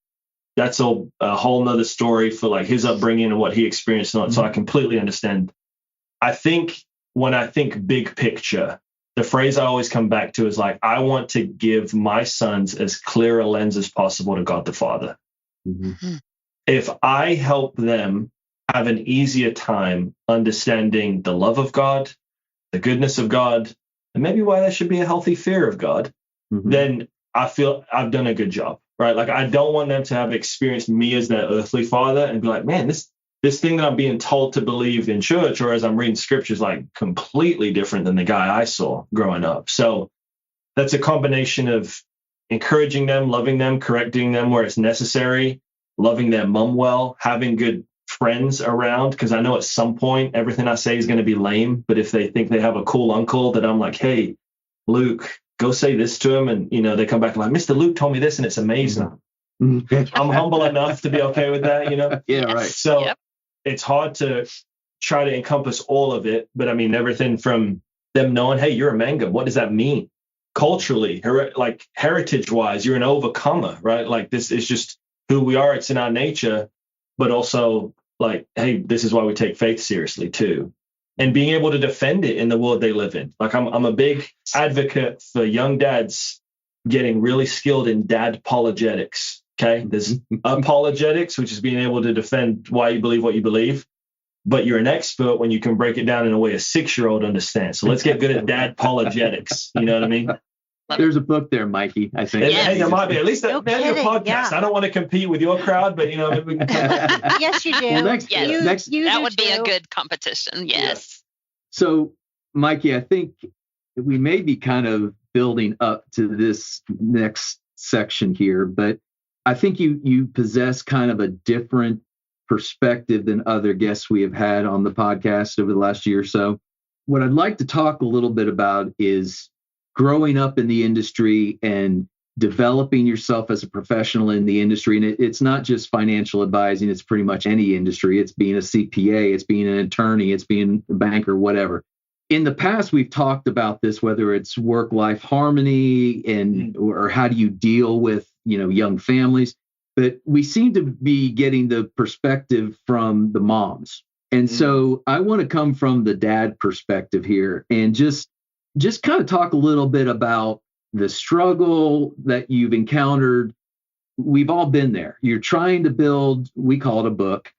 that's a whole nother story for like his upbringing and what he experienced. Mm-hmm. So I completely understand. I think when I think big picture, the phrase I always come back to is like, I want to give my sons as clear a lens as possible to God the Father. Mm-hmm. If I help them have an easier time understanding the love of God, the goodness of God, and maybe why there should be a healthy fear of God, then I feel I've done a good job, right? Like I don't want them to have experienced me as their earthly father and be like, man, this thing that I'm being told to believe in church or as I'm reading scripture is like completely different than the guy I saw growing up. So that's a combination of encouraging them, loving them, correcting them where it's necessary, loving their mom well, having good friends around, because I know at some point everything I say is going to be lame, but if they think they have a cool uncle that I'm like, hey, Luke, go say this to him, and they come back like, Mr. Luke told me this and it's amazing. I'm humble enough to be okay with that, Yeah, right. So it's hard to try to encompass all of it, but I mean everything from them knowing, hey, you're a Manghum, what does that mean culturally, like heritage wise, you're an overcomer, right? Like this is just who we are, it's in our nature, but also like, hey, this is why we take faith seriously too. And being able to defend it in the world they live in. Like I'm a big advocate for young dads getting really skilled in dad apologetics. Okay. There's apologetics, which is being able to defend why you believe what you believe, but you're an expert when you can break it down in a way a 6-year-old understands. So let's get good at dad apologetics. You know what I mean? There's a book there, Mikey, I think. Yes. Hey, there might be. At least that's your podcast. Yeah. I don't want to compete with your crowd, but maybe we can. Yes, you do. Well, that would be a good competition. Yes. So, Mikey, I think we may be kind of building up to this next section here, but I think you possess kind of a different perspective than other guests we have had on the podcast over the last year or so. What I'd like to talk a little bit about is growing up in the industry and developing yourself as a professional in the industry. And it's not just financial advising, it's pretty much any industry. It's being a CPA, it's being an attorney, it's being a banker, whatever. In the past, we've talked about this, whether it's work-life harmony or how do you deal with, young families. But we seem to be getting the perspective from the moms. And so I want to come from the dad perspective here and just kind of talk a little bit about the struggle that you've encountered. We've all been there. You're trying to build, we call it a book.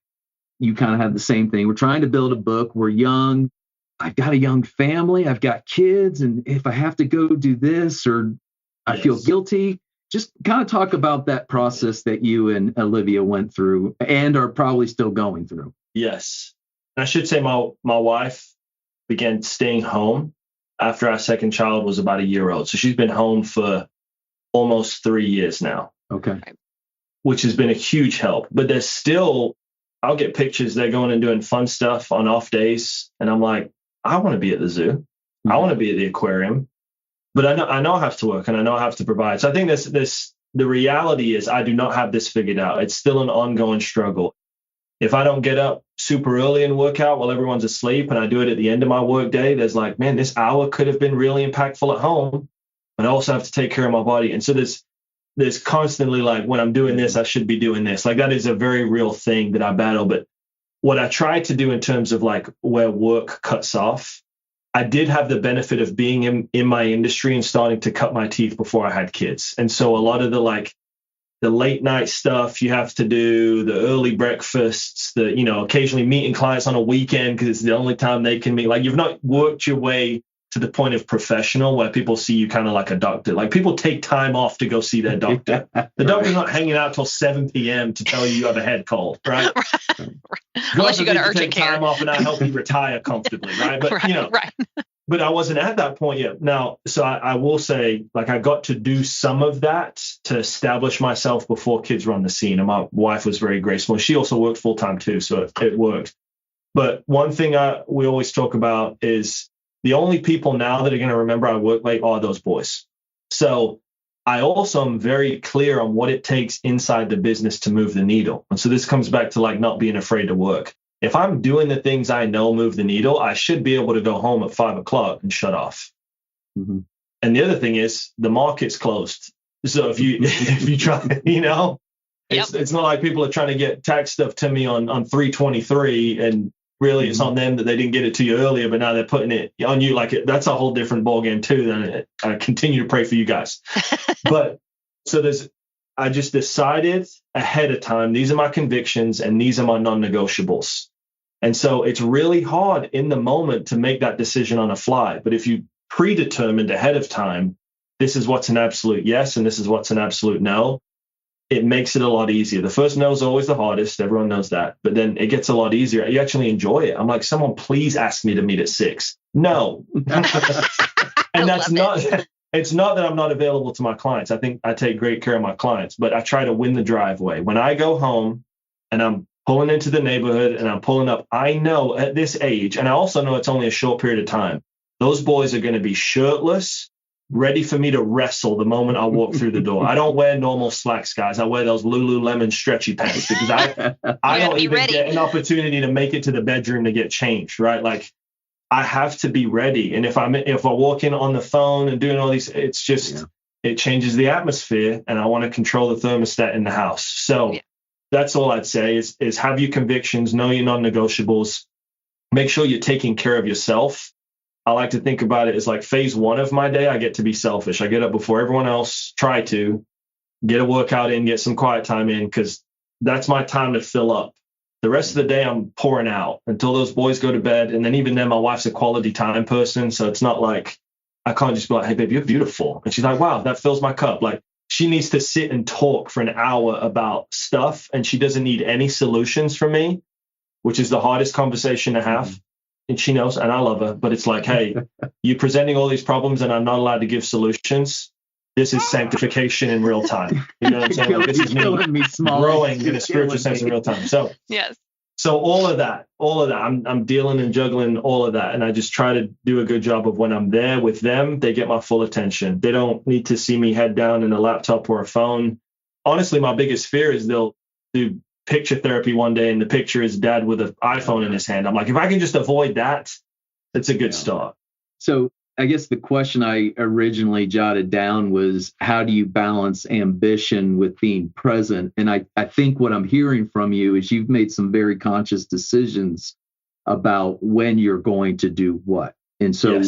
You kind of have the same thing. We're trying to build a book. We're young. I've got a young family. I've got kids. And if I have to go do this or I feel guilty, just kind of talk about that process that you and Olivia went through and are probably still going through. Yes. I should say my wife began staying home after our second child was about a year old. So she's been home for almost 3 years now. Okay. Which has been a huge help. But there's still, I'll get pictures, they're going and doing fun stuff on off days. And I'm like, I want to be at the zoo. I want to be at the aquarium. But I know I have to work and I know I have to provide. So I think the reality is I do not have this figured out. It's still an ongoing struggle. If I don't get up super early and work out while everyone's asleep and I do it at the end of my work day, there's like, man, this hour could have been really impactful at home, but I also have to take care of my body. And so there's constantly like, when I'm doing this, I should be doing this. Like that is a very real thing that I battle. But what I try to do in terms of like where work cuts off, I did have the benefit of being in my industry and starting to cut my teeth before I had kids. And so a lot of the late night stuff you have to do, the early breakfasts, occasionally meeting clients on a weekend because it's the only time they can meet. Like you've not worked your way to the point of professional where people see you kind of like a doctor. Like people take time off to go see their doctor. The doctor's not hanging out till 7 p.m. to tell you have a head cold, right? Unless you go to urgent care. Time off and I help you retire comfortably, right? But right. But I wasn't at that point yet. Now, so I will say, like I got to do some of that to establish myself before kids were on the scene. And my wife was very graceful. She also worked full time too, so it worked. But one thing we always talk about is the only people now that are going to remember I work late are those boys. So I also am very clear on what it takes inside the business to move the needle. And so this comes back to like not being afraid to work. If I'm doing the things I know move the needle, I should be able to go home at 5 o'clock and shut off. Mm-hmm. And the other thing is the market's closed. So if you try, it's not like people are trying to get tax stuff to me on 3/23 and really it's on them that they didn't get it to you earlier, but now they're putting it on you. Like that's a whole different ballgame too. Then I continue to pray for you guys. But so I just decided ahead of time, these are my convictions and these are my non-negotiables. And so it's really hard in the moment to make that decision on a fly. But if you predetermined ahead of time, this is what's an absolute yes and this is what's an absolute no, it makes it a lot easier. The first no is always the hardest. Everyone knows that. But then it gets a lot easier. You actually enjoy it. I'm like, someone please ask me to meet at 6. No. And that's not, it's not that I'm not available to my clients. I think I take great care of my clients, but I try to win the driveway. When I go home and I'm pulling into the neighborhood and I'm pulling up, I know at this age, and I also know it's only a short period of time, those boys are going to be shirtless, ready for me to wrestle the moment I walk through the door. I don't wear normal slacks, guys. I wear those Lululemon stretchy pants because I don't even get an opportunity to make it to the bedroom to get changed, right? Like I have to be ready. And if I walk in on the phone and doing all these, it's just, it changes the atmosphere and I want to control the thermostat in the house. So that's all I'd say is have your convictions, know your non-negotiables, make sure you're taking care of yourself. I like to think about it as like phase 1 of my day. I get to be selfish. I get up before everyone else, try to get a workout in, get some quiet time in, because that's my time to fill up. The rest of the day, I'm pouring out until those boys go to bed. And then even then, my wife's a quality time person. So it's not like I can't just be like, hey, babe, you're beautiful. And she's like, wow, that fills my cup. Like she needs to sit and talk for an hour about stuff. And she doesn't need any solutions from me, which is the hardest conversation to have. And she knows, and I love her, but it's like, hey, you're presenting all these problems and I'm not allowed to give solutions. This is sanctification in real time. You know what I'm saying? Like, this is me growing in a spiritual sense in real time. So, so all of that, I'm dealing and juggling all of that. And I just try to do a good job of when I'm there with them, they get my full attention. They don't need to see me head down in a laptop or a phone. Honestly, my biggest fear is they'll do picture therapy one day and the picture is dad with an iPhone in his hand. I'm like, if I can just avoid that, it's a good start. So I guess the question I originally jotted down was, how do you balance ambition with being present? And I think what I'm hearing from you is you've made some very conscious decisions about when you're going to do what. And so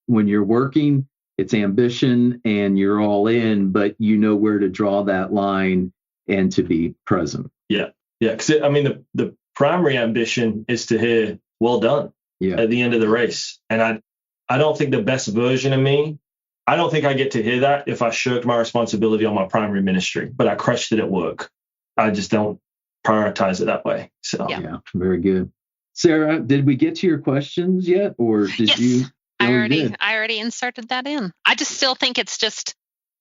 when you're working, it's ambition and you're all in, but you know where to draw that line and to be present. Yeah. Because I mean, the primary ambition is to hear, well done at the end of the race. And I don't think the best version of me, I don't think I get to hear that if I shirked my responsibility on my primary ministry, but I crushed it at work. I just don't prioritize it that way. So yeah, very good. Sarah, did we get to your questions yet? Or did you? I already inserted that in. I just still think it's just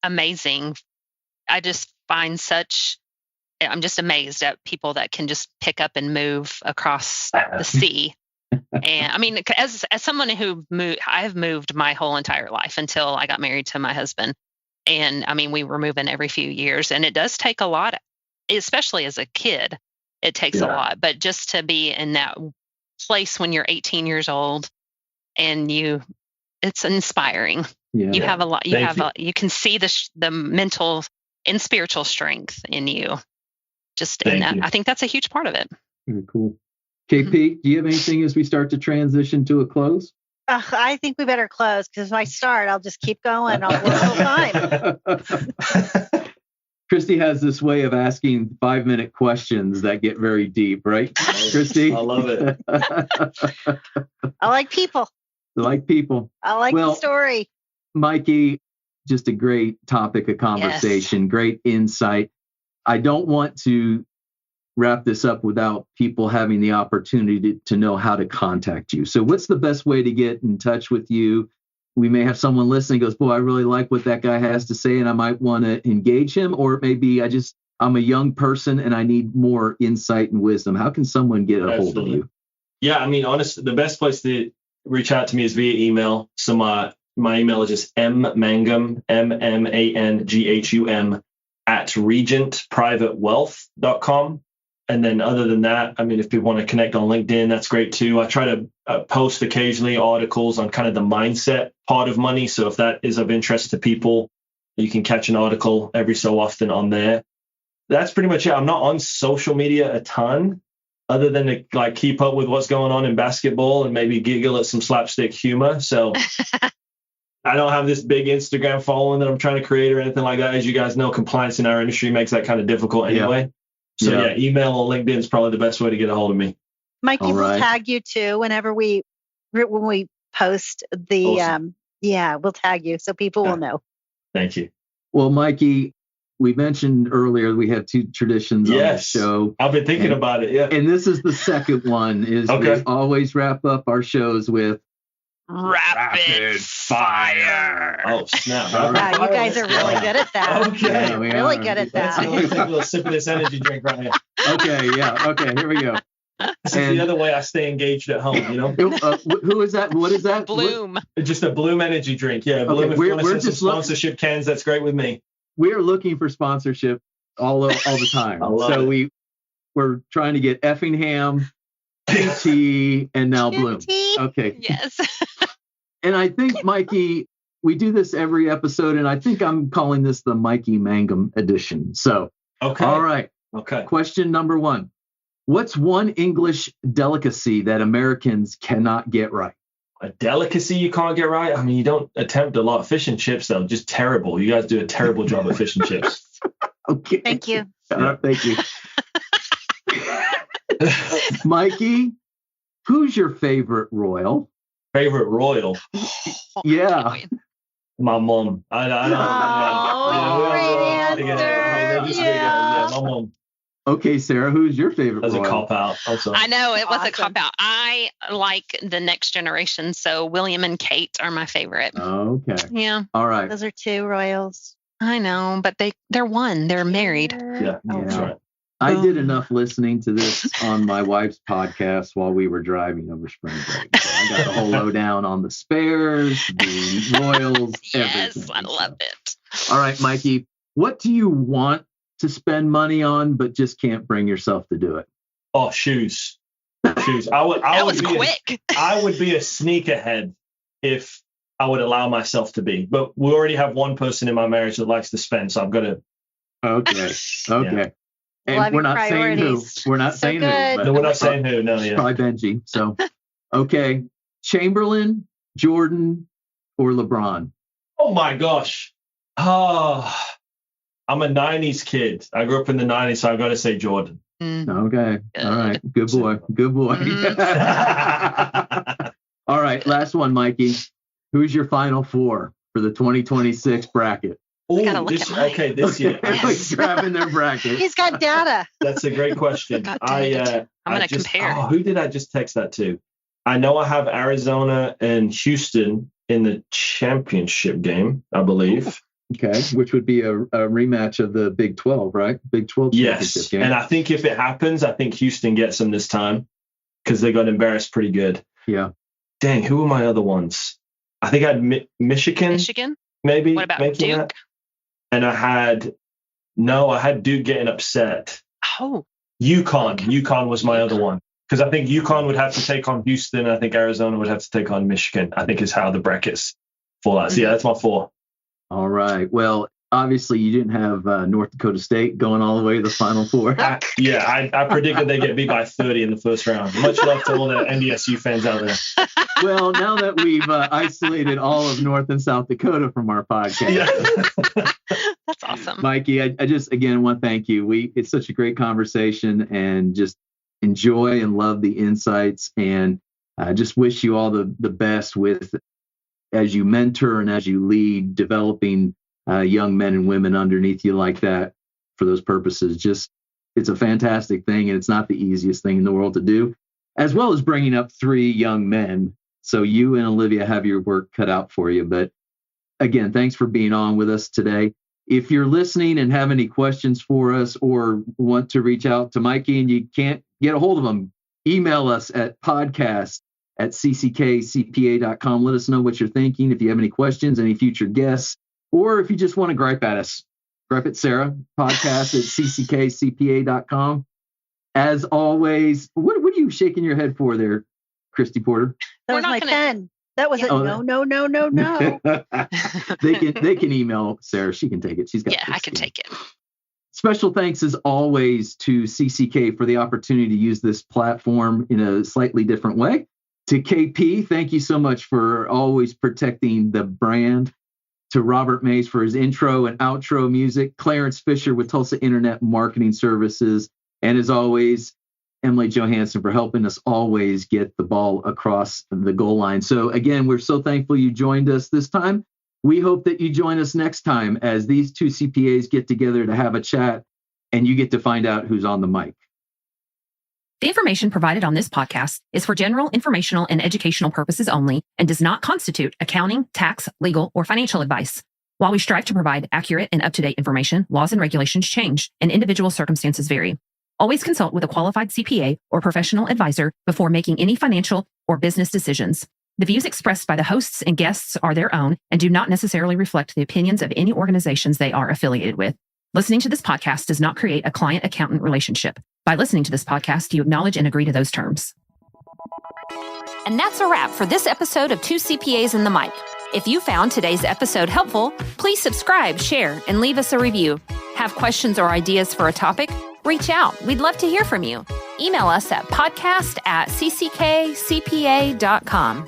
amazing. I just find I'm just amazed at people that can just pick up and move across the sea And I mean, as someone who moved, I've moved my whole entire life until I got married to my husband. And I mean, we were moving every few years, and it does take a lot, especially as a kid. It takes a lot, but just to be in that place when you're 18 years old and it's inspiring. Yeah. You have a lot, you can see the mental and spiritual strength in you. Just in that. I think that's a huge part of it. Very cool. KP, do you have anything as we start to transition to a close? I think we better close, because if I start, I'll just keep going all the time. Christy has this way of asking 5-minute questions that get very deep, right, Christy? I love it. I like people. I like the story. Mikey, just a great topic of conversation, great insight. I don't want to wrap this up without people having the opportunity to know how to contact you. So what's the best way to get in touch with you? We may have someone listening who goes, boy, I really like what that guy has to say, and I might want to engage him. Or maybe I'm a young person and I need more insight and wisdom. How can someone get a hold of you? Yeah, I mean, honestly, the best place to reach out to me is via email. So my email is just mmanghum, MMANGHUM @regentprivatewealth.com. And then other than that, I mean, if people want to connect on LinkedIn, that's great too. I try to post occasionally articles on kind of the mindset part of money. So if that is of interest to people, you can catch an article every so often on there. That's pretty much it. I'm not on social media a ton, other than to like keep up with what's going on in basketball and maybe giggle at some slapstick humor. So I don't have this big Instagram following that I'm trying to create or anything like that. As you guys know, compliance in our industry makes that kind of difficult anyway. Yeah. So email or LinkedIn is probably the best way to get a hold of me. Mikey, we'll tag you too when we post the, awesome. We'll tag you so people will know. Thank you. Well, Mikey, we mentioned earlier we have 2 traditions on the show. I've been thinking about it. Yeah. And this is the second one we always wrap up our shows with rapid fire. Oh, snap. Wow, you guys are really good at that. Okay. Yeah, really good at that. Let's take a little sip of this energy drink right here. Okay, here we go. This is the other way I stay engaged at home, you know? Who is that? What is that? Bloom. Just a Bloom energy drink. Yeah, Bloom. If you want to send some sponsorship cans, that's great with me. We're looking for sponsorship all the time. So we're trying to get Effingham, PT, and now Bloom. Okay. Yes. And I think, Mikey, we do this every episode, and I think I'm calling this the Mikey Manghum edition. So, all right. Okay. Question number 1. What's one English delicacy that Americans cannot get right? A delicacy you can't get right? I mean, you don't attempt a lot of fish and chips, though. Just terrible. You guys do a terrible job at fish and chips. Okay. Thank you. Thank you. Mikey, who's your favorite royal? Favorite royal? Yeah. My mom. Great answer. My mom. Okay, Sarah, who's your favorite royal? That's a cop-out. I know, it was a cop-out. I like the next generation, so William and Kate are my favorite. Okay. Yeah. All right. Those are 2 royals. I know, but they're one. They're married. Yeah, that's right. I did enough listening to this on my wife's podcast while we were driving over spring break. So I got the whole lowdown on the spares, the royals, yes, everything. I love it. All right, Mikey, what do you want to spend money on but just can't bring yourself to do it? Oh, shoes. Shoes. I would quick. I would be a sneakerhead if I would allow myself to be. But we already have one person in my marriage that likes to spend, so I've got to. Okay. Yeah. And we're not saying who. We're not saying who. No, we're not saying who. No, yeah. Probably Benji. So, okay. Chamberlain, Jordan, or LeBron? Oh, my gosh. Oh, I'm a 90s kid. I grew up in the 90s, so I've got to say Jordan. Okay. All right. Good boy. Good boy. All right. Last one, Mikey. Who's your final 4 for the 2026 bracket? Oh, this year. Everybody's grabbing their bracket. He's got data. That's a great question. I'm going to compare. Who did I just text that to? I know I have Arizona and Houston in the championship game, I believe. Okay, which would be a rematch of the Big 12, right? Big 12 championship game. And I think if it happens, I think Houston gets them this time. because they got embarrassed pretty good. Yeah. Dang, who were my other ones? I think I had Michigan, maybe. What about Duke? That. And I had Duke getting upset. Oh. UConn was my other one. Because I think UConn would have to take on Houston. I think Arizona would have to take on Michigan, I think is how the brackets fall out. So yeah, that's my 4. All right. Well, obviously you didn't have North Dakota State going all the way to the Final Four. I predicted they get beat by 30 in the first round. Much love to all the NDSU fans out there. Well, now that we've isolated all of North and South Dakota from our podcast. Yeah. That's awesome. Mikey, I just, again, want to thank you. It's such a great conversation, and just enjoy and love the insights, and I just wish you all the best with, as you mentor and as you lead, developing young men and women underneath you like that for those purposes. Just, it's a fantastic thing, and it's not the easiest thing in the world to do, as well as bringing up 3 young men. So you and Olivia have your work cut out for you. But again, thanks for being on with us today. If you're listening and have any questions for us, or want to reach out to Mikey and you can't get a hold of him, email us at podcast@cckcpa.com. Let us know what you're thinking. If you have any questions, any future guests, or if you just want to gripe at us, gripe at Sarah, podcast@cckcpa.com. As always, what are you shaking your head for there, Christy Porter? That was my pen. That was no. They can email Sarah. She can take it. She's got. Yeah, I can take it. Special thanks as always to CCK for the opportunity to use this platform in a slightly different way. To KP, thank you so much for always protecting the brand. To Robert Mays for his intro and outro music. Clarence Fisher with Tulsa Internet Marketing Services. And as always, Emily Johansson for helping us always get the ball across the goal line. So again, we're so thankful you joined us this time. We hope that you join us next time as these 2 CPAs get together to have a chat, and you get to find out who's on the mic. The information provided on this podcast is for general informational and educational purposes only and does not constitute accounting, tax, legal, or financial advice. While we strive to provide accurate and up-to-date information, laws and regulations change and individual circumstances vary. Always consult with a qualified CPA or professional advisor before making any financial or business decisions. The views expressed by the hosts and guests are their own and do not necessarily reflect the opinions of any organizations they are affiliated with. Listening to this podcast does not create a client-accountant relationship. By listening to this podcast, you acknowledge and agree to those terms. And that's a wrap for this episode of 2 CPAs in the Mic. If you found today's episode helpful, please subscribe, share, and leave us a review. Have questions or ideas for a topic? Reach out. We'd love to hear from you. Email us at podcast@cckcpa.com.